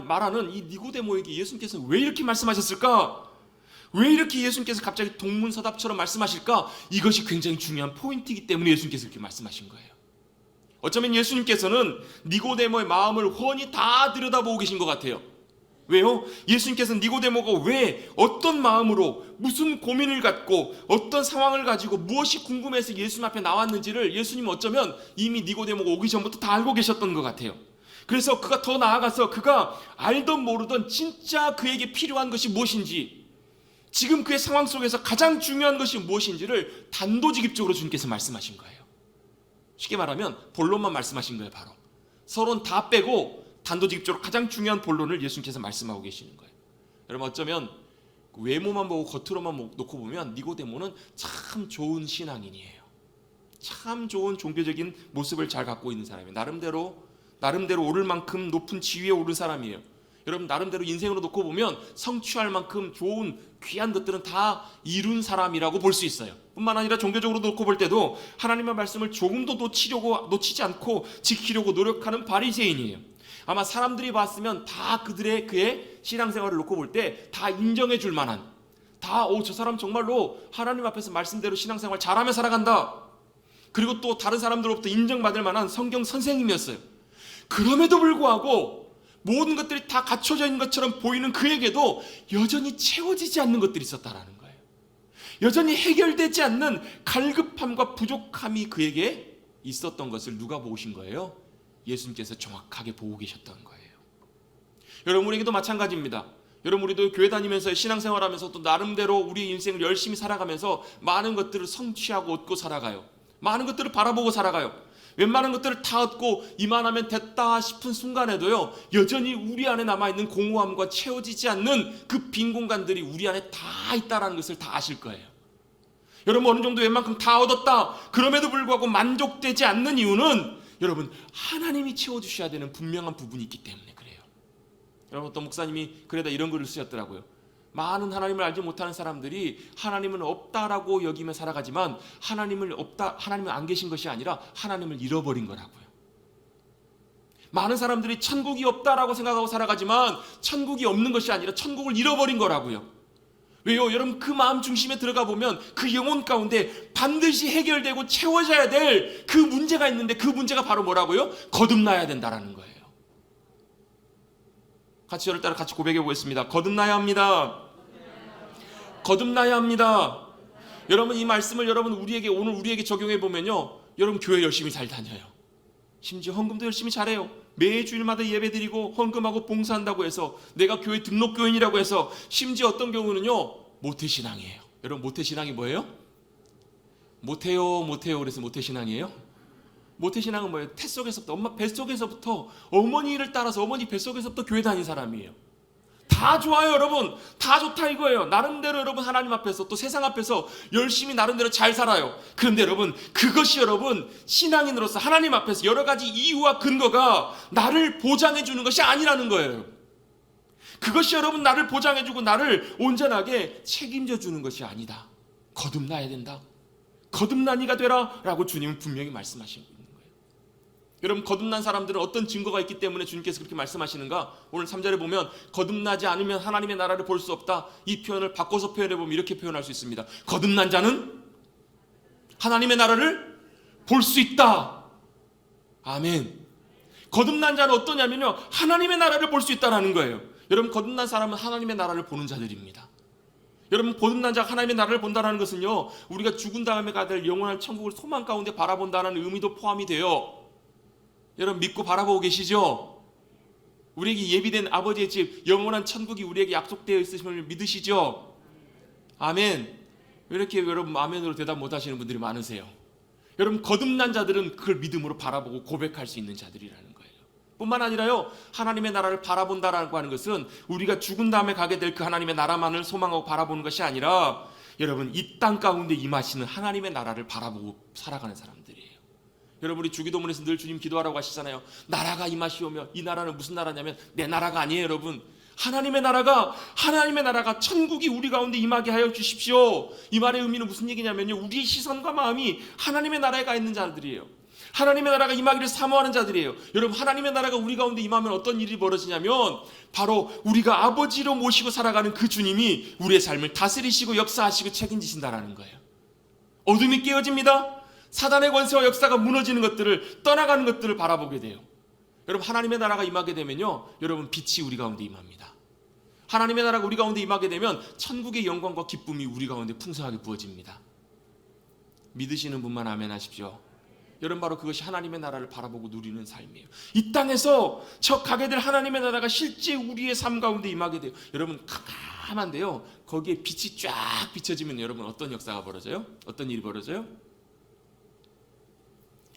말하는 이 니고데모에게 예수님께서 왜 이렇게 말씀하셨을까? 왜 이렇게 예수님께서 갑자기 동문서답처럼 말씀하실까? 이것이 굉장히 중요한 포인트이기 때문에 예수님께서 이렇게 말씀하신 거예요. 어쩌면 예수님께서는 니고데모의 마음을 훤히 다 들여다보고 계신 것 같아요. 왜요? 예수님께서는 니고데모가 왜, 어떤 마음으로, 무슨 고민을 갖고, 어떤 상황을 가지고 무엇이 궁금해서 예수님 앞에 나왔는지를 예수님은 어쩌면 이미 니고데모가 오기 전부터 다 알고 계셨던 것 같아요. 그래서 그가 더 나아가서 그가 알던 모르던 진짜 그에게 필요한 것이 무엇인지, 지금 그의 상황 속에서 가장 중요한 것이 무엇인지를 단도직입적으로 주님께서 말씀하신 거예요. 쉽게 말하면 본론만 말씀하신 거예요. 바로 서론 다 빼고 단도직입적으로 가장 중요한 본론을 예수님께서 말씀하고 계시는 거예요. 여러분 어쩌면 외모만 보고 겉으로만 놓고 보면 니고데모는 참 좋은 신앙인이에요. 참 좋은 종교적인 모습을 잘 갖고 있는 사람이에요. 나름대로 오를 만큼 높은 지위에 오른 사람이에요. 여러분 나름대로 인생으로 놓고 보면 성취할 만큼 좋은 귀한 것들은 다 이룬 사람이라고 볼 수 있어요. 뿐만 아니라 종교적으로 놓고 볼 때도 하나님의 말씀을 조금도 놓치지 않고 지키려고 노력하는 바리새인이에요. 아마 사람들이 봤으면 다 그의 신앙생활을 놓고 볼 때 다 인정해 줄 만한, 저 사람 정말로 하나님 앞에서 말씀대로 신앙생활 잘하며 살아간다, 그리고 또 다른 사람들로부터 인정받을 만한 성경 선생님이었어요. 그럼에도 불구하고 모든 것들이 다 갖춰져 있는 것처럼 보이는 그에게도 여전히 채워지지 않는 것들이 있었다라는 거예요. 여전히 해결되지 않는 갈급함과 부족함이 그에게 있었던 것을 누가 보신 거예요? 예수님께서 정확하게 보고 계셨던 거예요. 여러분 우리에게도 마찬가지입니다. 여러분 우리도 교회 다니면서 신앙생활하면서 또 나름대로 우리의 인생을 열심히 살아가면서 많은 것들을 성취하고 얻고 살아가요. 많은 것들을 바라보고 살아가요. 웬만한 것들을 다 얻고 이만하면 됐다 싶은 순간에도요, 여전히 우리 안에 남아있는 공허함과 채워지지 않는 그 빈 공간들이 우리 안에 다 있다는 것을 다 아실 거예요. 여러분 어느 정도 웬만큼 다 얻었다, 그럼에도 불구하고 만족되지 않는 이유는 여러분 하나님이 채워주셔야 되는 분명한 부분이 있기 때문에 그래요. 여러분 어떤 목사님이 그래다 이런 글을 쓰셨더라고요. 많은 하나님을 알지 못하는 사람들이 하나님은 없다라고 여기며 살아가지만 하나님은 안 계신 것이 아니라 하나님을 잃어버린 거라고요. 많은 사람들이 천국이 없다라고 생각하고 살아가지만 천국이 없는 것이 아니라 천국을 잃어버린 거라고요. 왜요? 여러분 그 마음 중심에 들어가 보면 그 영혼 가운데 반드시 해결되고 채워져야 될 그 문제가 있는데, 그 문제가 바로 뭐라고요? 거듭나야 된다라는 거예요. 저를 따라 같이 고백해 보겠습니다. 거듭나야 합니다. 거듭나야 합니다. 여러분 이 말씀을 오늘 우리에게 적용해 보면요, 여러분 교회 열심히 잘 다녀요. 심지어 헌금도 열심히 잘해요. 매 주일마다 예배드리고 헌금하고 봉사한다고 해서 내가 교회 등록교인이라고 해서, 심지어 어떤 경우는요 모태신앙이에요. 여러분 모태신앙이 뭐예요? 못해요 그래서 모태신앙이에요? 모태신앙은 뭐예요? 태 속에서부터, 엄마 뱃속에서부터, 어머니를 따라서 어머니 뱃속에서부터 교회 다닌 사람이에요. 다 좋아요, 여러분. 다 좋다 이거예요. 나름대로 여러분 하나님 앞에서 또 세상 앞에서 열심히 나름대로 잘 살아요. 그런데 여러분, 그것이 여러분 신앙인으로서 하나님 앞에서 여러 가지 이유와 근거가 나를 보장해 주는 것이 아니라는 거예요. 그것이 여러분 나를 보장해 주고 나를 온전하게 책임져 주는 것이 아니다. 거듭나야 된다. 거듭난 이가 되라 라고 주님은 분명히 말씀하시고 있는 거예요. 여러분, 거듭난 사람들은 어떤 증거가 있기 때문에 주님께서 그렇게 말씀하시는가? 오늘 3절에 보면 거듭나지 않으면 하나님의 나라를 볼 수 없다. 이 표현을 바꿔서 표현해 보면 이렇게 표현할 수 있습니다. 거듭난 자는 하나님의 나라를 볼 수 있다. 아멘. 거듭난 자는 어떠냐면요, 하나님의 나라를 볼 수 있다라는 거예요. 여러분, 거듭난 사람은 하나님의 나라를 보는 자들입니다. 여러분, 거듭난 자가 하나님의 나라를 본다는 것은요, 우리가 죽은 다음에 가야 될 영원한 천국을 소망 가운데 바라본다는 의미도 포함이 돼요. 여러분, 믿고 바라보고 계시죠? 우리에게 예비된 아버지의 집, 영원한 천국이 우리에게 약속되어 있으심을 믿으시죠? 아멘. 왜 이렇게 여러분 아멘으로 대답 못하시는 분들이 많으세요? 여러분, 거듭난 자들은 그걸 믿음으로 바라보고 고백할 수 있는 자들이라는 거예요. 뿐만 아니라요, 하나님의 나라를 바라본다라고 하는 것은 우리가 죽은 다음에 가게 될 그 하나님의 나라만을 소망하고 바라보는 것이 아니라 여러분, 이 땅 가운데 임하시는 하나님의 나라를 바라보고 살아가는 사람들이에요. 여러분, 우리 주기도문에서 늘 주님 기도하라고 하시잖아요. 나라가 임하시오며, 이 나라는 무슨 나라냐면 내 나라가 아니에요. 여러분, 하나님의 나라가 천국이 우리 가운데 임하게 하여 주십시오. 이 말의 의미는 무슨 얘기냐면요, 우리의 시선과 마음이 하나님의 나라에 가 있는 자들이에요. 하나님의 나라가 임하기를 사모하는 자들이에요. 여러분, 하나님의 나라가 우리 가운데 임하면 어떤 일이 벌어지냐면 바로 우리가 아버지로 모시고 살아가는 그 주님이 우리의 삶을 다스리시고 역사하시고 책임지신다라는 거예요. 어둠이 깨어집니다. 사단의 권세와 역사가 무너지는 것들을, 떠나가는 것들을 바라보게 돼요. 여러분, 하나님의 나라가 임하게 되면요, 여러분, 빛이 우리 가운데 임합니다. 하나님의 나라가 우리 가운데 임하게 되면 천국의 영광과 기쁨이 우리 가운데 풍성하게 부어집니다. 믿으시는 분만 아멘 하십시오. 여러분, 바로 그것이 하나님의 나라를 바라보고 누리는 삶이에요. 이 땅에서 저 가게 될 하나님의 나라가 실제 우리의 삶 가운데 임하게 돼요. 여러분, 캄캄한데요, 거기에 빛이 쫙 비춰지면 여러분 어떤 역사가 벌어져요? 어떤 일이 벌어져요?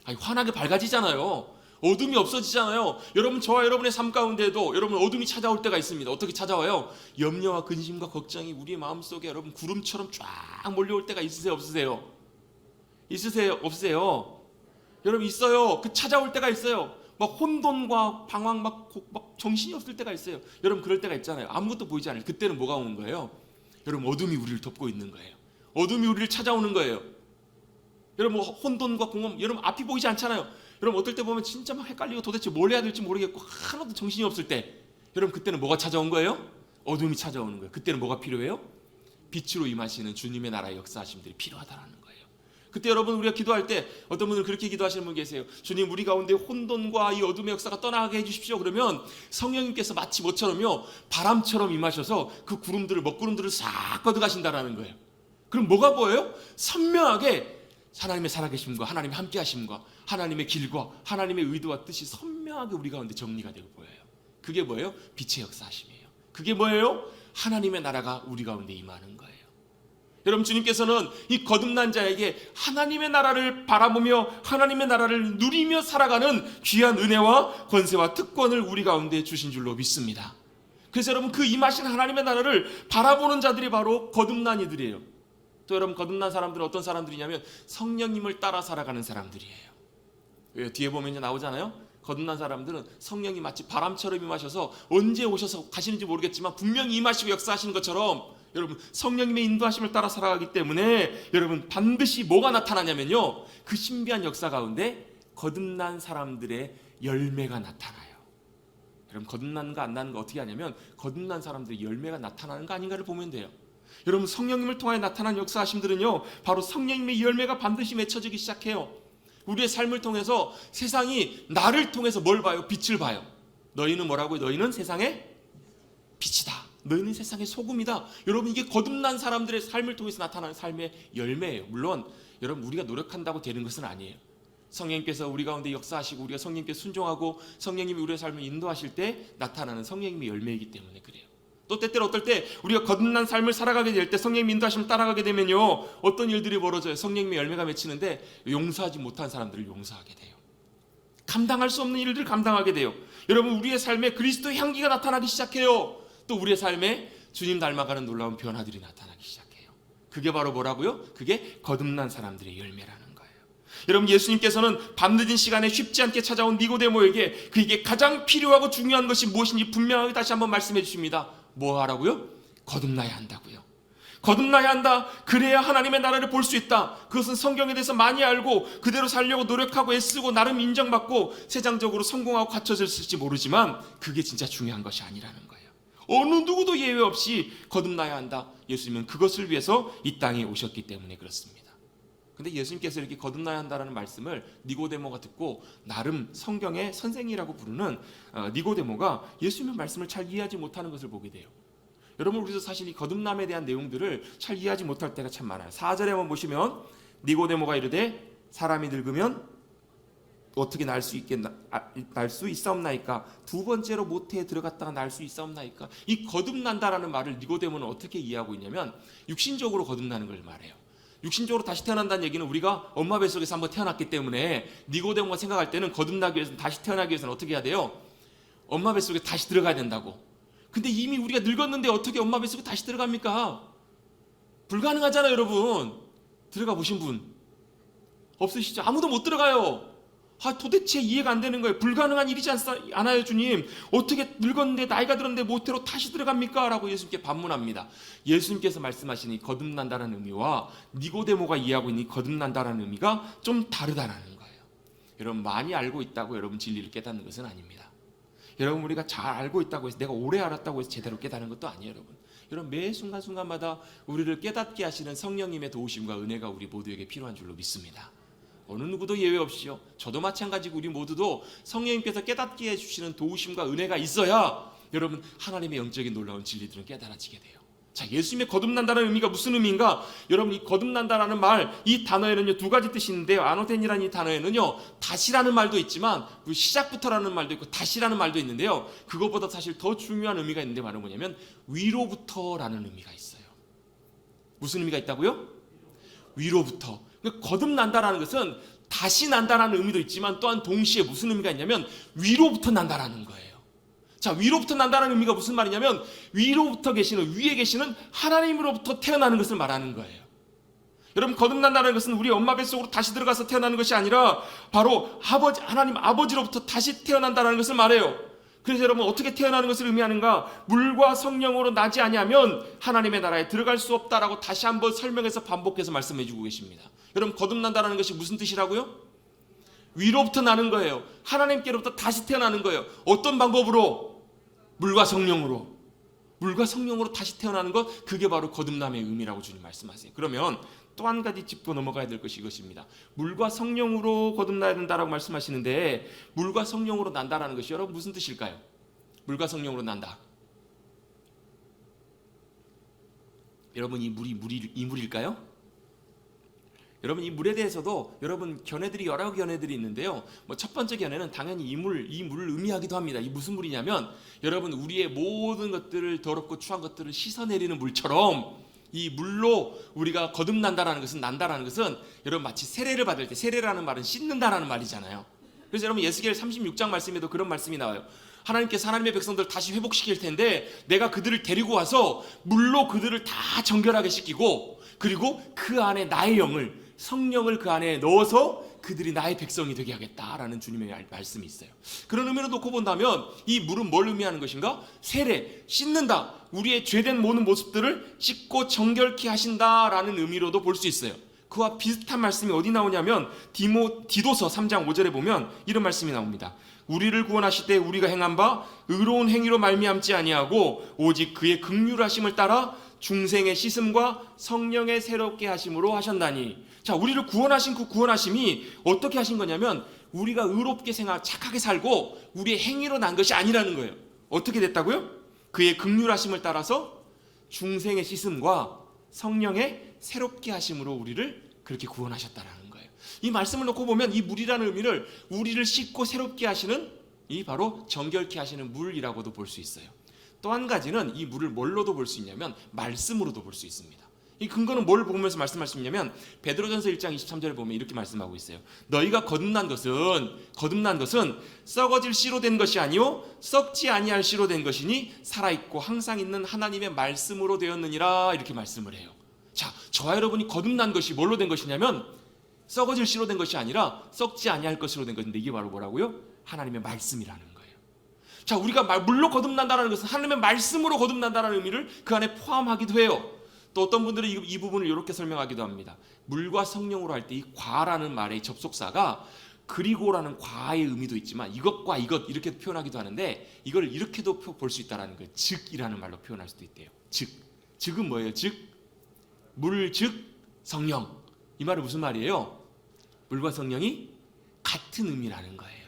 아니, 환하게 밝아지잖아요. 어둠이 없어지잖아요. 여러분, 저와 여러분의 삶 가운데도 여러분 어둠이 찾아올 때가 있습니다. 어떻게 찾아와요? 염려와 근심과 걱정이 우리의 마음속에 여러분 구름처럼 쫙 몰려올 때가 있으세요? 없으세요? 있으세요? 없으세요? 여러분, 있어요. 그 찾아올 때가 있어요. 막 혼돈과 방황, 막 정신이 없을 때가 있어요. 여러분, 그럴 때가 있잖아요. 아무것도 보이지 않아요. 그때는 뭐가 오는 거예요? 여러분, 어둠이 우리를 덮고 있는 거예요. 어둠이 우리를 찾아오는 거예요. 여러분, 혼돈과 공허, 여러분 앞이 보이지 않잖아요. 여러분, 어떨 때 보면 진짜 막 헷갈리고 도대체 뭘 해야 될지 모르겠고 하나도 정신이 없을 때, 여러분, 그때는 뭐가 찾아온 거예요? 어둠이 찾아오는 거예요. 그때는 뭐가 필요해요? 빛으로 임하시는 주님의 나라의 역사하심들이 필요하다라는 거예요. 그때 여러분, 우리가 기도할 때 어떤 분들은 그렇게 기도하시는 분 계세요. 주님, 우리 가운데 혼돈과 이 어둠의 역사가 떠나게 해주십시오. 그러면 성령님께서 마치 뭐처럼요, 바람처럼 임하셔서 그 구름들을, 먹구름들을 싹 걷어가신다라는 거예요. 그럼 뭐가 보여요? 선명하게 하나님의 살아계심과 하나님의 함께하심과 하나님의 길과 하나님의 의도와 뜻이 선명하게 우리 가운데 정리가 되고 보여요. 그게 뭐예요? 빛의 역사하심이에요. 그게 뭐예요? 하나님의 나라가 우리 가운데 임하는 거예요. 여러분, 주님께서는 이 거듭난 자에게 하나님의 나라를 바라보며 하나님의 나라를 누리며 살아가는 귀한 은혜와 권세와 특권을 우리 가운데 주신 줄로 믿습니다. 그래서 여러분, 그 임하신 하나님의 나라를 바라보는 자들이 바로 거듭난 이들이에요. 또 여러분, 거듭난 사람들은 어떤 사람들이냐면 성령님을 따라 살아가는 사람들이에요. 왜? 뒤에 보면 나오잖아요. 거듭난 사람들은 성령이 마치 바람처럼 임하셔서 언제 오셔서 가시는지 모르겠지만 분명히 임하시고 역사하시는 것처럼 여러분, 성령님의 인도하심을 따라 살아가기 때문에 여러분, 반드시 뭐가 나타나냐면요, 그 신비한 역사 가운데 거듭난 사람들의 열매가 나타나요. 여러분, 거듭난가 안 나는 거 어떻게 하냐면 거듭난 사람들의 열매가 나타나는 거 아닌가를 보면 돼요. 여러분, 성령님을 통하여 나타난 역사하심들은요, 바로 성령님의 열매가 반드시 맺혀지기 시작해요. 우리의 삶을 통해서 세상이 나를 통해서 뭘 봐요? 빛을 봐요. 너희는 뭐라고요? 너희는 세상의 빛이다. 너희는 세상의 소금이다. 여러분, 이게 거듭난 사람들의 삶을 통해서 나타나는 삶의 열매예요. 물론 여러분, 우리가 노력한다고 되는 것은 아니에요. 성령님께서 우리 가운데 역사하시고 우리가 성령님께 순종하고 성령님이 우리의 삶을 인도하실 때 나타나는 성령님의 열매이기 때문에 그래요. 또 때때로 어떨 때 우리가 거듭난 삶을 살아가게 될 때 성령님 인도하심을 따라가게 되면요, 어떤 일들이 벌어져요? 성령님의 열매가 맺히는데 용서하지 못한 사람들을 용서하게 돼요. 감당할 수 없는 일들을 감당하게 돼요. 여러분, 우리의 삶에 그리스도의 향기가 나타나기 시작해요. 또 우리의 삶에 주님 닮아가는 놀라운 변화들이 나타나기 시작해요. 그게 바로 뭐라고요? 그게 거듭난 사람들의 열매라는 거예요. 여러분, 예수님께서는 밤늦은 시간에 쉽지 않게 찾아온 니고데모에게 그에게 가장 필요하고 중요한 것이 무엇인지 분명하게 다시 한번 말씀해 주십니다. 뭐 하라고요? 거듭나야 한다고요. 거듭나야 한다. 그래야 하나님의 나라를 볼 수 있다. 그것은 성경에 대해서 많이 알고 그대로 살려고 노력하고 애쓰고 나름 인정받고 세상적으로 성공하고 갖춰졌을지 모르지만 그게 진짜 중요한 것이 아니라는 거예요. 어느 누구도 예외 없이 거듭나야 한다. 예수님은 그것을 위해서 이 땅에 오셨기 때문에 그렇습니다. 근데 예수님께서 이렇게 거듭나야 한다는 말씀을 니고데모가 듣고 나름 성경의 선생이라고 부르는 니고데모가 예수님의 말씀을 잘 이해하지 못하는 것을 보게 돼요. 여러분, 우리도 사실 이 거듭남에 대한 내용들을 잘 이해하지 못할 때가 참 많아요. 4절에 한번 보시면 니고데모가 이르되 사람이 늙으면 어떻게 날 수 있사옵나이까? 두 번째로 모태에 들어갔다가 날 수 있사옵나이까? 이 거듭난다라는 말을 니고데모는 어떻게 이해하고 있냐면 육신적으로 거듭나는 걸 말해요. 육신적으로 다시 태어난다는 얘기는 우리가 엄마 뱃속에서 한번 태어났기 때문에 니고데모가 생각할 때는 거듭나기 위해서는, 다시 태어나기 위해서는 어떻게 해야 돼요? 엄마 뱃속에 다시 들어가야 된다고. 근데 이미 우리가 늙었는데 어떻게 엄마 뱃속에 다시 들어갑니까? 불가능하잖아요, 여러분. 들어가 보신 분 없으시죠? 아무도 못 들어가요. 도대체 이해가 안 되는 거예요. 불가능한 일이지 않아요, 주님. 어떻게 늙었는데, 나이가 들었는데 모태로 다시 들어갑니까? 라고 예수님께 반문합니다. 예수님께서 말씀하시는 이 거듭난다라는 의미와 니고데모가 이해하고 있는 이 거듭난다라는 의미가 좀 다르다라는 거예요. 여러분, 많이 알고 있다고 여러분 진리를 깨닫는 것은 아닙니다. 여러분, 우리가 잘 알고 있다고 해서, 내가 오래 알았다고 해서 제대로 깨닫는 것도 아니에요, 여러분. 여러분, 매 순간순간마다 우리를 깨닫게 하시는 성령님의 도우심과 은혜가 우리 모두에게 필요한 줄로 믿습니다. 어느 누구도 예외 없이요. 저도 마찬가지고 우리 모두도 성령님께서 깨닫게 해주시는 도우심과 은혜가 있어야 여러분, 하나님의 영적인 놀라운 진리들은 깨달아지게 돼요. 자, 예수님의 거듭난다는 의미가 무슨 의미인가? 여러분, 이 거듭난다라는 말, 이 단어에는요 두 가지 뜻이 있는데요. 아노텐이라는 이 단어에는요 다시라는 말도 있지만 시작부터라는 말도 있고 다시라는 말도 있는데요. 그것보다 사실 더 중요한 의미가 있는데 바로 뭐냐면 위로부터라는 의미가 있어요. 무슨 의미가 있다고요? 위로부터. 거듭난다라는 것은 다시 난다라는 의미도 있지만 또한 동시에 무슨 의미가 있냐면 위로부터 난다라는 거예요. 자, 위로부터 난다는 의미가 무슨 말이냐면 위로부터 계시는, 위에 계시는 하나님으로부터 태어나는 것을 말하는 거예요. 여러분, 거듭난다는 것은 우리 엄마 뱃속으로 다시 들어가서 태어나는 것이 아니라 바로 하나님 아버지로부터 다시 태어난다는 것을 말해요. 그래서 여러분, 어떻게 태어나는 것을 의미하는가? 물과 성령으로 나지 아니하면 하나님의 나라에 들어갈 수 없다라고 다시 한번 설명해서 반복해서 말씀해 주고 계십니다. 여러분, 거듭난다는 것이 무슨 뜻이라고요? 위로부터 나는 거예요. 하나님께로부터 다시 태어나는 거예요. 어떤 방법으로? 물과 성령으로. 물과 성령으로 다시 태어나는 것, 그게 바로 거듭남의 의미라고 주님 말씀하세요. 그러면 또 한 가지 짚고 넘어가야 될 것이 이것입니다. 물과 성령으로 거듭나야 된다라고 말씀하시는데, 물과 성령으로 난다라는 것이 여러분 무슨 뜻일까요? 물과 성령으로 난다. 여러분, 이 물일까요? 여러분, 이 물에 대해서도 여러분 여러 견해들이 있는데요. 첫 번째 견해는 당연히 이 물을 의미하기도 합니다. 이 무슨 물이냐면 여러분, 우리의 모든 것들을, 더럽고 추한 것들을 씻어내리는 물처럼 이 물로 우리가 거듭난다라는 것은, 난다라는 것은 여러분 마치 세례를 받을 때, 세례라는 말은 씻는다라는 말이잖아요. 그래서 여러분 예스겔 36장 말씀에도 그런 말씀이 나와요. 하나님께서 하나님의 백성들을 다시 회복시킬 텐데 내가 그들을 데리고 와서 물로 그들을 다 정결하게 씻기고, 그리고 그 안에 나의 영을, 성령을 그 안에 넣어서 그들이 나의 백성이 되게 하겠다라는 주님의 말씀이 있어요. 그런 의미로 놓고 본다면 이 물은 뭘 의미하는 것인가? 세례, 씻는다. 우리의 죄된 모든 모습들을 씻고 정결케 하신다라는 의미로도 볼 수 있어요. 그와 비슷한 말씀이 어디 나오냐면 디도서 3장 5절에 보면 이런 말씀이 나옵니다. 우리를 구원하실 때 우리가 행한 바 의로운 행위로 말미암지 아니하고 오직 그의 긍휼하심을 따라 중생의 씻음과 성령의 새롭게 하심으로 하셨나니. 자, 우리를 구원하신 그 구원하심이 어떻게 하신 거냐면 우리가 의롭게 착하게 살고 우리의 행위로 난 것이 아니라는 거예요. 어떻게 됐다고요? 그의 긍휼하심을 따라서 중생의 씻음과 성령의 새롭게 하심으로 우리를 그렇게 구원하셨다라는 거예요. 이 말씀을 놓고 보면 이 물이라는 의미를 우리를 씻고 새롭게 하시는, 이 바로 정결케 하시는 물이라고도 볼 수 있어요. 또 한 가지는 이 물을 뭘로도 볼 수 있냐면 말씀으로도 볼 수 있습니다. 이 근거는 뭘 보면서 말씀하시냐면 베드로전서 1장 23절에 보면 이렇게 말씀하고 있어요. 너희가 거듭난 것은 썩어질 씨로 된 것이 아니요 썩지 아니할 씨로 된 것이니 살아있고 항상 있는 하나님의 말씀으로 되었느니라, 이렇게 말씀을 해요. 자, 저와 여러분이 거듭난 것이 뭘로 된 것이냐면 썩어질 씨로 된 것이 아니라 썩지 아니할 것으로 된 것인데, 이게 바로 뭐라고요? 하나님의 말씀이라는 거예요. 자, 우리가 물로 거듭난다는 것은 하나님의 말씀으로 거듭난다는 의미를 그 안에 포함하기도 해요. 또 어떤 분들은 이 부분을 이렇게 설명하기도 합니다. 물과 성령으로 할 때 이 과라는 말의 접속사가 그리고라는 과의 의미도 있지만 이것과 이것 이렇게 표현하기도 하는데, 이걸 이렇게도 볼 수 있다는 거예요. 즉이라는 말로 표현할 수도 있대요. 즉은 뭐예요? 물, 성령. 이 말은 무슨 말이에요? 물과 성령이 같은 의미라는 거예요.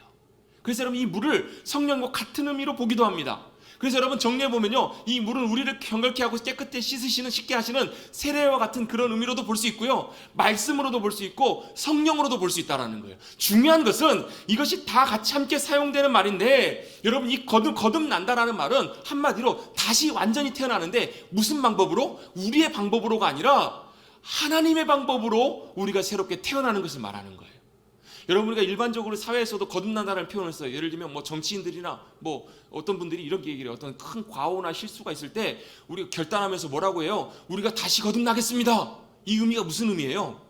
그래서 여러분 이 물을 성령과 같은 의미로 보기도 합니다. 그래서 여러분 정리해보면요, 이 물은 우리를 경건케 하고 깨끗이 씻으시는, 쉽게 하시는 세례와 같은 그런 의미로도 볼 수 있고요, 말씀으로도 볼 수 있고 성령으로도 볼 수 있다는 거예요. 중요한 것은 이것이 다 같이 함께 사용되는 말인데, 여러분 이 거듭난다라는 말은 한마디로 다시 완전히 태어나는데 무슨 방법으로? 우리의 방법으로가 아니라 하나님의 방법으로 우리가 새롭게 태어나는 것을 말하는 거예요. 여러분 우리가 일반적으로 사회에서도 거듭난다는 표현을 써요. 예를 들면 뭐 정치인들이나 뭐 어떤 분들이 이렇게 얘기를 해요. 어떤 큰 과오나 실수가 있을 때 우리가 결단하면서 뭐라고 해요? 우리가 다시 거듭나겠습니다. 이 의미가 무슨 의미예요?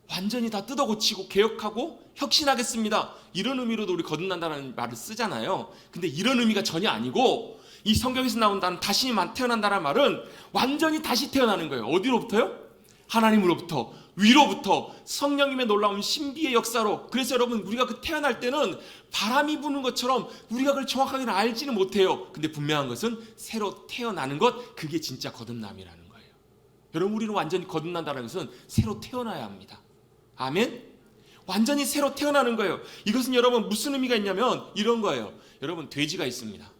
완전히 다 뜯어고치고 개혁하고 혁신하겠습니다. 이런 의미로도 우리 거듭난다는 말을 쓰잖아요. 근데 이런 의미가 전혀 아니고, 이 성경에서 나온다는 다시 태어난다는 말은 완전히 다시 태어나는 거예요. 어디로부터요? 하나님으로부터, 위로부터, 성령님의 놀라운 신비의 역사로. 그래서 여러분 우리가 그 태어날 때는 바람이 부는 것처럼 우리가 그걸 정확하게 알지는 못해요. 근데 분명한 것은 새로 태어나는 것, 그게 진짜 거듭남이라는 거예요. 여러분 우리는 완전히 거듭난다는 것은 새로 태어나야 합니다. 아멘? 완전히 새로 태어나는 거예요. 이것은 여러분 무슨 의미가 있냐면 이런 거예요. 여러분 돼지가 있습니다.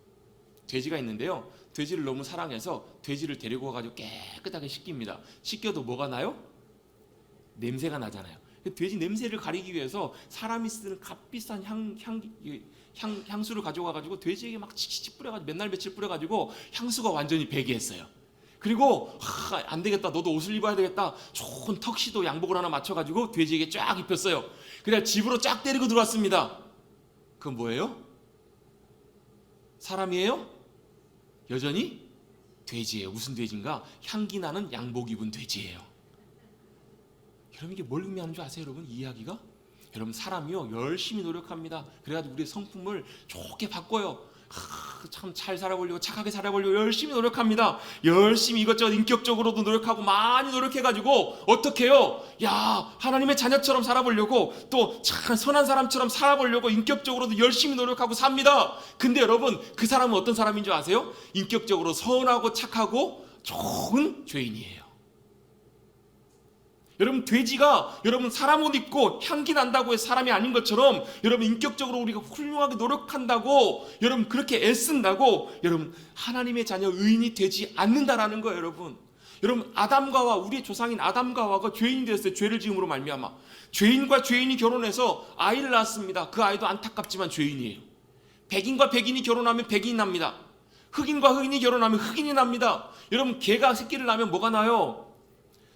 돼지가 있는데요, 돼지를 너무 사랑해서 돼지를 데리고 와가지고 깨끗하게 씻깁니다. 씻겨도 뭐가 나요? 냄새가 나잖아요. 돼지 냄새를 가리기 위해서 사람이 쓰는 값비싼 향수를 가져와가지고 돼지에게 막 치치치 뿌려가지고 맨날 며칠 뿌려가지고 향수가 완전히 배게 했어요. 그리고 안 되겠다, 너도 옷을 입어야 되겠다, 좋은 턱시도 양복을 하나 맞춰가지고 돼지에게 쫙 입혔어요. 그래서 집으로 쫙 데리고 들어왔습니다. 그건 뭐예요? 사람이에요? 여전히 돼지예요. 무슨 돼지인가? 향기 나는 양복 입은 돼지예요. 여러분 이게 뭘 의미하는 줄 아세요? 여러분 이 이야기가? 여러분 사람이요 열심히 노력합니다. 그래가지고 우리의 성품을 좋게 바꿔요. 참 잘 살아보려고, 착하게 살아보려고 열심히 노력합니다. 열심히 이것저것 인격적으로도 노력하고 많이 노력해가지고 어떻게 해요? 야, 하나님의 자녀처럼 살아보려고, 또 참 선한 사람처럼 살아보려고 인격적으로도 열심히 노력하고 삽니다. 근데 여러분 그 사람은 어떤 사람인 줄 아세요? 인격적으로 선하고 착하고 좋은 죄인이에요. 여러분 돼지가 여러분 사람 옷 입고 향기 난다고 해서 사람이 아닌 것처럼, 여러분 인격적으로 우리가 훌륭하게 노력한다고, 여러분 그렇게 애쓴다고 여러분 하나님의 자녀 의인이 되지 않는다라는 거예요. 여러분 아담과 우리의 조상인 아담과 하와가 죄인이 되었어요. 죄를 지음으로 말미암아 죄인과 죄인이 결혼해서 아이를 낳았습니다. 그 아이도 안타깝지만 죄인이에요. 백인과 백인이 결혼하면 백인이 납니다. 흑인과 흑인이 결혼하면 흑인이 납니다. 여러분 개가 새끼를 낳으면 뭐가 나요?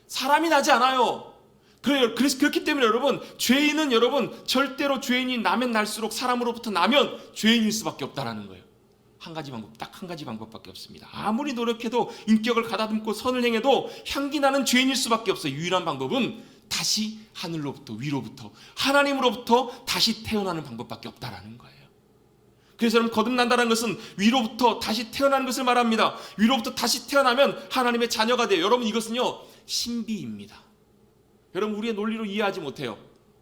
사람이 나지 않아요. 그래서 그렇기 때문에 여러분 죄인은 여러분 절대로 죄인이 나면 날수록 사람으로부터 나면 죄인일 수밖에 없다라는 거예요. 딱 한 가지 방법밖에 없습니다. 아무리 노력해도 인격을 가다듬고 선을 행해도 향기 나는 죄인일 수밖에 없어요. 유일한 방법은 다시 하늘로부터, 위로부터, 하나님으로부터 다시 태어나는 방법밖에 없다라는 거예요. 그래서 여러분 거듭난다는 것은 위로부터 다시 태어나는 것을 말합니다. 위로부터 다시 태어나면 하나님의 자녀가 돼요. 여러분 이것은요 신비입니다. 여러분 우리의 논리로 이해하지 못해요.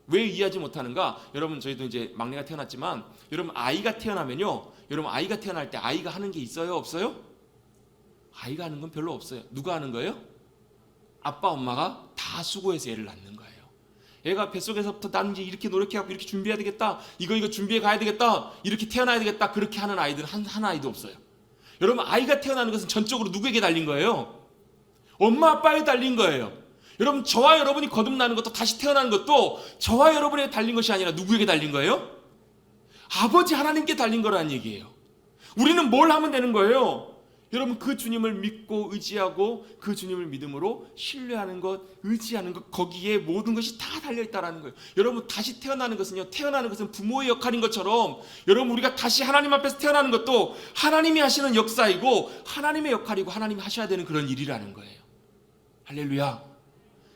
왜 이해하지 못하는가? 여러분 저희도 이제 막내가 태어났지만, 여러분 아이가 태어나면요, 여러분 아이가 태어날 때 아이가 하는 게 있어요, 없어요? 아이가 하는 건 별로 없어요. 누가 하는 거예요? 아빠 엄마가 다 수고해서 애를 낳는 거예요. 애가 뱃속에서부터 나는 이제 이렇게 노력해갖고 이렇게 준비해야 되겠다, 이거 준비해 가야 되겠다, 이렇게 태어나야 되겠다, 그렇게 하는 아이들은 한 아이도 없어요. 여러분 아이가 태어나는 것은 전적으로 누구에게 달린 거예요? 엄마 아빠에 달린 거예요. 여러분 저와 여러분이 거듭나는 것도 다시 태어나는 것도 저와 여러분에게 달린 것이 아니라 누구에게 달린 거예요? 아버지 하나님께 달린 거라는 얘기예요. 우리는 뭘 하면 되는 거예요? 여러분 그 주님을 믿고 의지하고 그 주님을 믿음으로 신뢰하는 것, 의지하는 것, 거기에 모든 것이 다 달려있다라는 거예요. 여러분 다시 태어나는 것은요, 태어나는 것은 부모의 역할인 것처럼 여러분 우리가 다시 하나님 앞에서 태어나는 것도 하나님이 하시는 역사이고 하나님의 역할이고 하나님이 하셔야 되는 그런 일이라는 거예요. 할렐루야.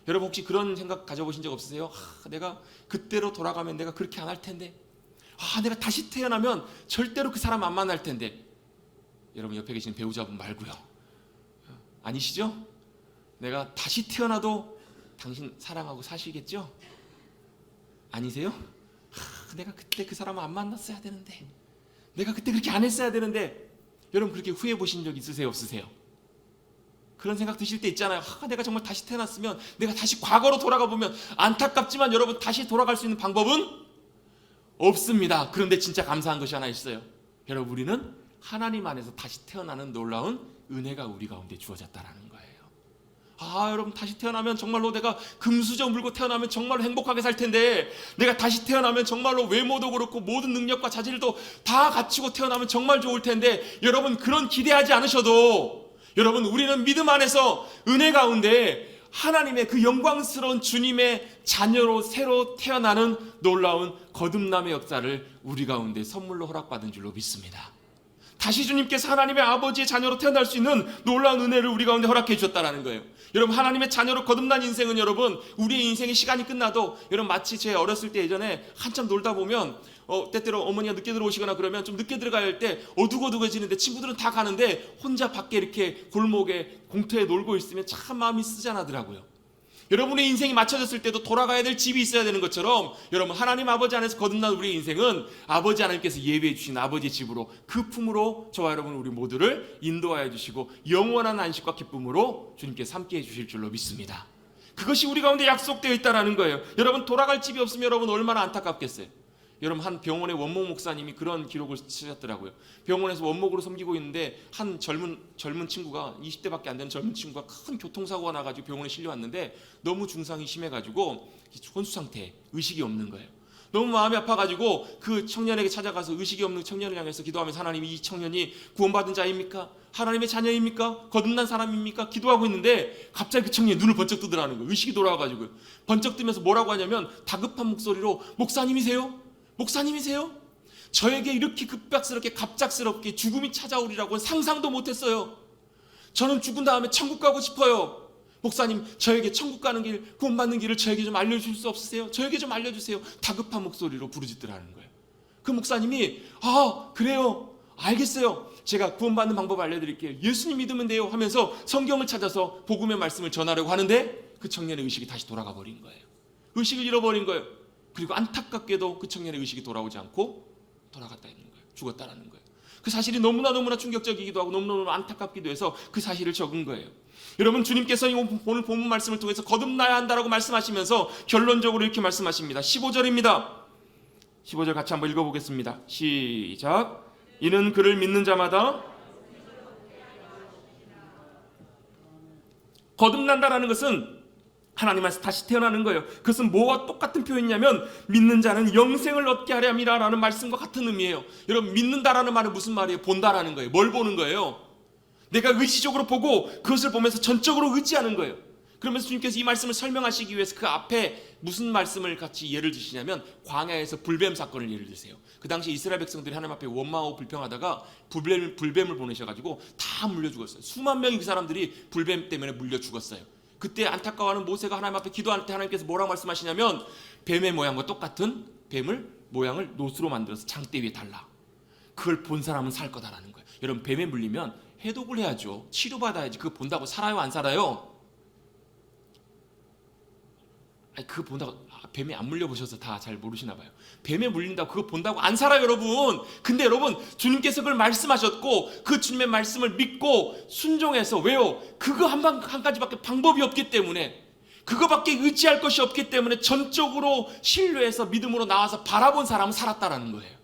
여러분 혹시 그런 생각 가져보신 적 없으세요? 내가 그때로 돌아가면 내가 그렇게 안 할 텐데, 내가 다시 태어나면 절대로 그 사람 안 만날 텐데. 여러분 옆에 계신 배우자분 말고요. 아니시죠? 내가 다시 태어나도 당신 사랑하고 사시겠죠? 아니세요? 내가 그때 그 사람을 안 만났어야 되는데, 내가 그때 그렇게 안 했어야 되는데. 여러분 그렇게 후회해 보신 적 있으세요, 없으세요? 그런 생각 드실 때 있잖아요. 내가 정말 다시 태어났으면, 내가 다시 과거로 돌아가 보면. 안타깝지만 여러분 다시 돌아갈 수 있는 방법은 없습니다. 그런데 진짜 감사한 것이 하나 있어요. 여러분 우리는 하나님 안에서 다시 태어나는 놀라운 은혜가 우리 가운데 주어졌다라는 거예요. 여러분 다시 태어나면 정말로 내가 금수저 물고 태어나면 정말로 행복하게 살 텐데, 내가 다시 태어나면 정말로 외모도 그렇고 모든 능력과 자질도 다 갖추고 태어나면 정말 좋을 텐데. 여러분 그런 기대하지 않으셔도, 여러분 우리는 믿음 안에서 은혜 가운데 하나님의 그 영광스러운 주님의 자녀로 새로 태어나는 놀라운 거듭남의 역사를 우리 가운데 선물로 허락받은 줄로 믿습니다. 다시 주님께서 하나님의 아버지의 자녀로 태어날 수 있는 놀라운 은혜를 우리 가운데 허락해 주셨다는 거예요. 여러분 하나님의 자녀로 거듭난 인생은, 여러분 우리의 인생의 시간이 끝나도, 여러분 마치 제 어렸을 때 예전에 한참 놀다 보면 때때로 어머니가 늦게 들어오시거나 그러면 좀 늦게 들어가야 할 때 어둑어둑해지는데 친구들은 다 가는데 혼자 밖에 이렇게 골목에 공터에 놀고 있으면 참 마음이 쓰잔하더라고요. 여러분의 인생이 맞춰졌을 때도 돌아가야 될 집이 있어야 되는 것처럼, 여러분 하나님 아버지 안에서 거듭난 우리의 인생은 아버지 하나님께서 예비해 주신 아버지의 집으로, 그 품으로 저와 여러분 우리 모두를 인도하여 주시고 영원한 안식과 기쁨으로 주님께서 함께해 주실 줄로 믿습니다. 그것이 우리 가운데 약속되어 있다는 거예요. 여러분 돌아갈 집이 없으면 여러분 얼마나 안타깝겠어요. 여러분 한 병원의 원목 목사님이 그런 기록을 쓰셨더라고요. 병원에서 원목으로 섬기고 있는데 한 젊은 친구가, 20대밖에 안 되는 젊은 친구가 큰 교통사고가 나가지고 병원에 실려왔는데 너무 중상이 심해가지고 혼수 상태, 의식이 없는 거예요. 너무 마음이 아파가지고 그 청년에게 찾아가서 의식이 없는 청년을 향해서 기도하면서, 하나님 이 청년이 구원받은 자입니까? 하나님의 자녀입니까? 거듭난 사람입니까? 기도하고 있는데 갑자기 그 청년이 눈을 번쩍 뜨더라는 거예요. 의식이 돌아와가지고요. 번쩍 뜨면서 뭐라고 하냐면 다급한 목소리로, 목사님이세요? 목사님이세요? 저에게 이렇게 급박스럽게 갑작스럽게 죽음이 찾아오리라고는 상상도 못했어요. 저는 죽은 다음에 천국 가고 싶어요. 목사님, 저에게 천국 가는 길, 구원받는 길을 저에게 좀 알려줄 수 없으세요? 저에게 좀 알려주세요. 다급한 목소리로 부르짖더라는 거예요. 그 목사님이 그래요, 알겠어요, 제가 구원받는 방법 알려드릴게요. 예수님 믿으면 돼요 하면서 성경을 찾아서 복음의 말씀을 전하려고 하는데 그 청년의 의식이 다시 돌아가 버린 거예요. 의식을 잃어버린 거예요. 그리고 안타깝게도 그 청년의 의식이 돌아오지 않고 돌아갔다는 거예요. 죽었다는 거예요. 그 사실이 너무나 충격적이기도 하고 너무나 안타깝기도 해서 그 사실을 적은 거예요. 여러분 주님께서 오늘 본문 말씀을 통해서 거듭나야 한다라고 말씀하시면서 결론적으로 이렇게 말씀하십니다. 15절입니다. 15절 같이 한번 읽어보겠습니다. 시작. 이는 그를 믿는 자마다, 거듭난다라는 것은 하나님 안에서 다시 태어나는 거예요. 그것은 뭐와 똑같은 표현이냐면 믿는 자는 영생을 얻게 하려 함이라라는 말씀과 같은 의미예요. 여러분 믿는다라는 말은 무슨 말이에요? 본다라는 거예요. 뭘 보는 거예요? 내가 의지적으로 보고 그것을 보면서 전적으로 의지하는 거예요. 그러면서 주님께서 이 말씀을 설명하시기 위해서 그 앞에 무슨 말씀을 같이 예를 드시냐면 광야에서 불뱀 사건을 예를 드세요. 그 당시 이스라엘 백성들이 하나님 앞에 원망하고 불평하다가 불뱀을 보내셔가지고 다 물려 죽었어요. 수만 명의 그 사람들이 불뱀 때문에 물려 죽었어요. 그때 안타까워하는 모세가 하나님 앞에 기도할 때 하나님께서 뭐라고 말씀하시냐면, 뱀의 모양과 똑같은 뱀을 모양을 노수로 만들어서 장대 위에 달라. 그걸 본 사람은 살 거다라는 거예요. 여러분 뱀에 물리면 해독을 해야죠. 치료받아야지. 그거 본다고 살아요, 안 살아요? 그거 본다고, 뱀에 안 물려보셔서 다 잘 모르시나 봐요. 뱀에 물린다고 그거 본다고 안 살아요, 여러분. 근데 여러분 주님께서 그걸 말씀하셨고 그 주님의 말씀을 믿고 순종해서, 왜요? 그거 한 가지밖에 방법이 없기 때문에, 그거밖에 의지할 것이 없기 때문에 전적으로 신뢰해서 믿음으로 나와서 바라본 사람은 살았다라는 거예요.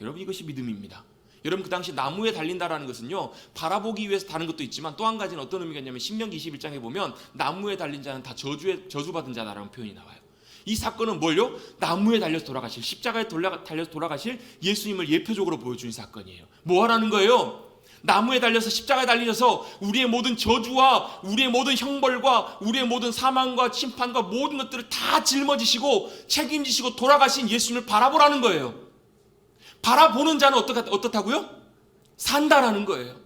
여러분 이것이 믿음입니다. 여러분 그 당시 나무에 달린다라는 것은요, 바라보기 위해서 다는 것도 있지만 또 한 가지는 어떤 의미가 있냐면 신명기 21장에 보면 나무에 달린 자는 다 저주받은 자다라는 표현이 나와요. 이 사건은 뭘요? 나무에 달려서 돌아가실, 십자가에 달려서 돌아가실 예수님을 예표적으로 보여주는 사건이에요. 뭐 하라는 거예요? 나무에 달려서 십자가에 달리셔서 우리의 모든 저주와 우리의 모든 형벌과 우리의 모든 사망과 심판과 모든 것들을 다 짊어지시고 책임지시고 돌아가신 예수님을 바라보라는 거예요. 바라보는 자는 어떻다고요? 산다라는 거예요.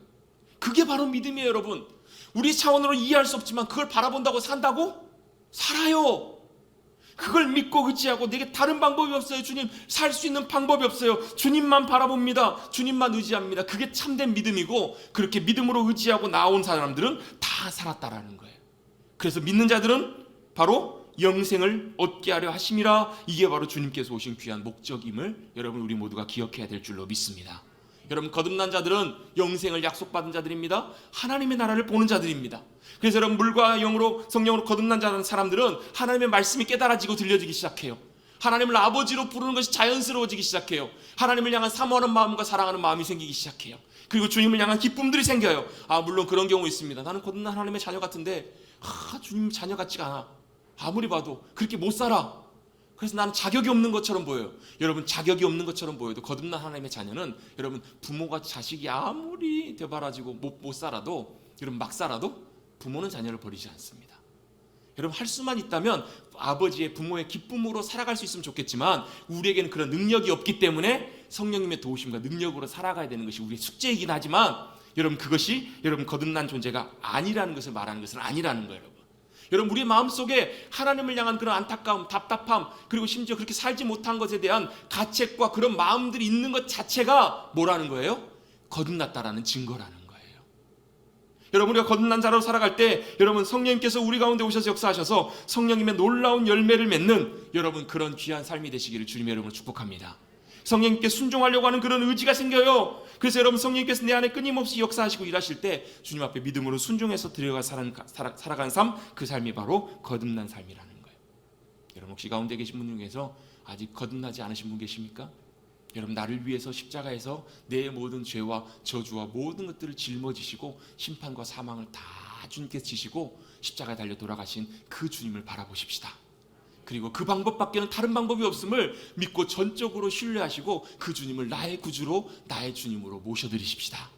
그게 바로 믿음이에요, 여러분. 우리 차원으로 이해할 수 없지만 그걸 바라본다고 산다고? 살아요. 그걸 믿고 의지하고 내게 다른 방법이 없어요. 주님, 살 수 있는 방법이 없어요. 주님만 바라봅니다. 주님만 의지합니다. 그게 참된 믿음이고, 그렇게 믿음으로 의지하고 나온 사람들은 다 살았다라는 거예요. 그래서 믿는 자들은 바로 영생을 얻게 하려 하심이라. 이게 바로 주님께서 오신 귀한 목적임을 여러분 우리 모두가 기억해야 될 줄로 믿습니다. 여러분, 거듭난 자들은 영생을 약속받은 자들입니다. 하나님의 나라를 보는 자들입니다. 그래서 여러분, 물과 영으로 성령으로 거듭난 사람들은 하나님의 말씀이 깨달아지고 들려지기 시작해요. 하나님을 아버지로 부르는 것이 자연스러워지기 시작해요. 하나님을 향한 사모하는 마음과 사랑하는 마음이 생기기 시작해요. 그리고 주님을 향한 기쁨들이 생겨요. 물론 그런 경우 있습니다. 나는 거듭난 하나님의 자녀 같은데 주님 자녀 같지가 않아. 아무리 봐도 그렇게 못 살아. 그래서 나는 자격이 없는 것처럼 보여요. 여러분, 자격이 없는 것처럼 보여도 거듭난 하나님의 자녀는 여러분, 부모가 자식이 아무리 되바라지고 못 살아도, 여러분 막 살아도 부모는 자녀를 버리지 않습니다. 여러분, 할 수만 있다면 아버지의 부모의 기쁨으로 살아갈 수 있으면 좋겠지만 우리에게는 그런 능력이 없기 때문에 성령님의 도우심과 능력으로 살아가야 되는 것이 우리의 숙제이긴 하지만 여러분, 그것이 여러분 거듭난 존재가 아니라는 것을 말하는 것은 아니라는 거예요. 여러분, 우리 마음속에 하나님을 향한 그런 안타까움, 답답함, 그리고 심지어 그렇게 살지 못한 것에 대한 가책과 그런 마음들이 있는 것 자체가 뭐라는 거예요? 거듭났다라는 증거라는 거예요. 여러분, 우리가 거듭난 자로 살아갈 때 여러분, 성령님께서 우리 가운데 오셔서 역사하셔서 성령님의 놀라운 열매를 맺는 여러분 그런 귀한 삶이 되시기를 주님의 이름으로 축복합니다. 성령님께 순종하려고 하는 그런 의지가 생겨요. 그래서 여러분, 성령님께서 내 안에 끊임없이 역사하시고 일하실 때 주님 앞에 믿음으로 순종해서 들어가 살아가는 삶, 그 삶이 바로 거듭난 삶이라는 거예요. 여러분, 혹시 가운데 계신 분 중에서 아직 거듭나지 않으신 분 계십니까? 여러분, 나를 위해서 십자가에서 내 모든 죄와 저주와 모든 것들을 짊어지시고 심판과 사망을 다 주님께서 지시고 십자가에 달려 돌아가신 그 주님을 바라보십시다. 그리고 그 방법밖에는 다른 방법이 없음을 믿고 전적으로 신뢰하시고 그 주님을 나의 구주로, 나의 주님으로 모셔드리십시다.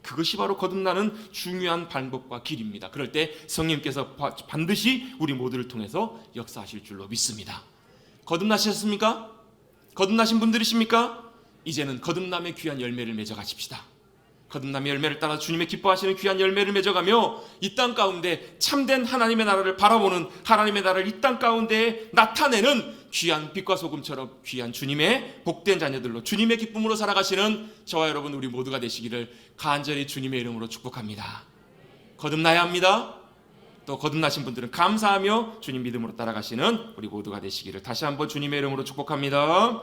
그것이 바로 거듭나는 중요한 방법과 길입니다. 그럴 때 성령님께서 반드시 우리 모두를 통해서 역사하실 줄로 믿습니다. 거듭나셨습니까? 거듭나신 분들이십니까? 이제는 거듭남의 귀한 열매를 맺어 가십시다. 거듭남의 열매를 따라 주님의 기뻐하시는 귀한 열매를 맺어가며 이 땅 가운데 참된 하나님의 나라를 바라보는, 하나님의 나라를 이 땅 가운데 나타내는 귀한 빛과 소금처럼 귀한 주님의 복된 자녀들로 주님의 기쁨으로 살아가시는 저와 여러분 우리 모두가 되시기를 간절히 주님의 이름으로 축복합니다. 거듭나야 합니다. 또 거듭나신 분들은 감사하며 주님 믿음으로 따라가시는 우리 모두가 되시기를 다시 한번 주님의 이름으로 축복합니다.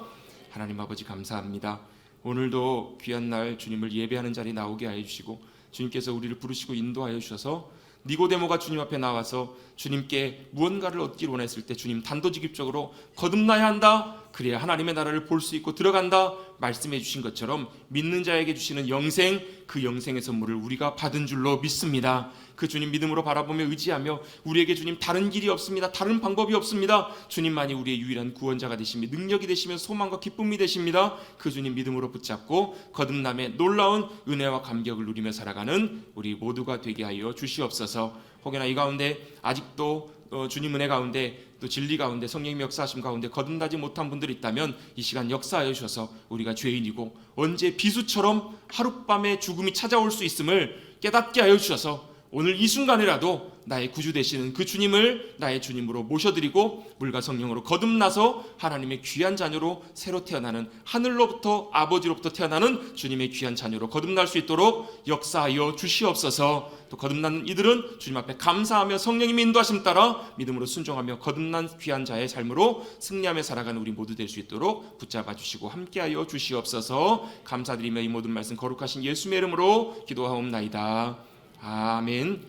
하나님 아버지, 감사합니다. 오늘도 귀한 날 주님을 예배하는 자리에 나오게 하여 주시고 주님께서 우리를 부르시고 인도하여 주셔서 니고데모가 주님 앞에 나와서 주님께 무언가를 얻기를 원했을 때 주님 단도직입적으로 거듭나야 한다, 그래야 하나님의 나라를 볼 수 있고 들어간다 말씀해 주신 것처럼 믿는 자에게 주시는 영생, 그 영생의 선물을 우리가 받은 줄로 믿습니다. 그 주님 믿음으로 바라보며 의지하며 우리에게 주님 다른 길이 없습니다. 다른 방법이 없습니다. 주님만이 우리의 유일한 구원자가 되시며 능력이 되시며 소망과 기쁨이 되십니다. 그 주님 믿음으로 붙잡고 거듭남의 놀라운 은혜와 감격을 누리며 살아가는 우리 모두가 되게 하여 주시옵소서. 혹여나 이 가운데 아직도 주님 은혜 가운데 또 진리 가운데 성령님의 역사하심 가운데 거듭나지 못한 분들이 있다면 이 시간 역사하여 주셔서 우리가 죄인이고 언제 비수처럼 하룻밤에 죽음이 찾아올 수 있음을 깨닫게 하여 주셔서 오늘 이 순간이라도 나의 구주 되시는 그 주님을 나의 주님으로 모셔드리고 물과 성령으로 거듭나서 하나님의 귀한 자녀로 새로 태어나는, 하늘로부터 아버지로부터 태어나는 주님의 귀한 자녀로 거듭날 수 있도록 역사하여 주시옵소서. 또 거듭나는 이들은 주님 앞에 감사하며 성령님의 인도하심 따라 믿음으로 순종하며 거듭난 귀한 자의 삶으로 승리하며 살아가는 우리 모두 될 수 있도록 붙잡아 주시고 함께하여 주시옵소서. 감사드리며 이 모든 말씀 거룩하신 예수의 이름으로 기도하옵나이다. 아멘.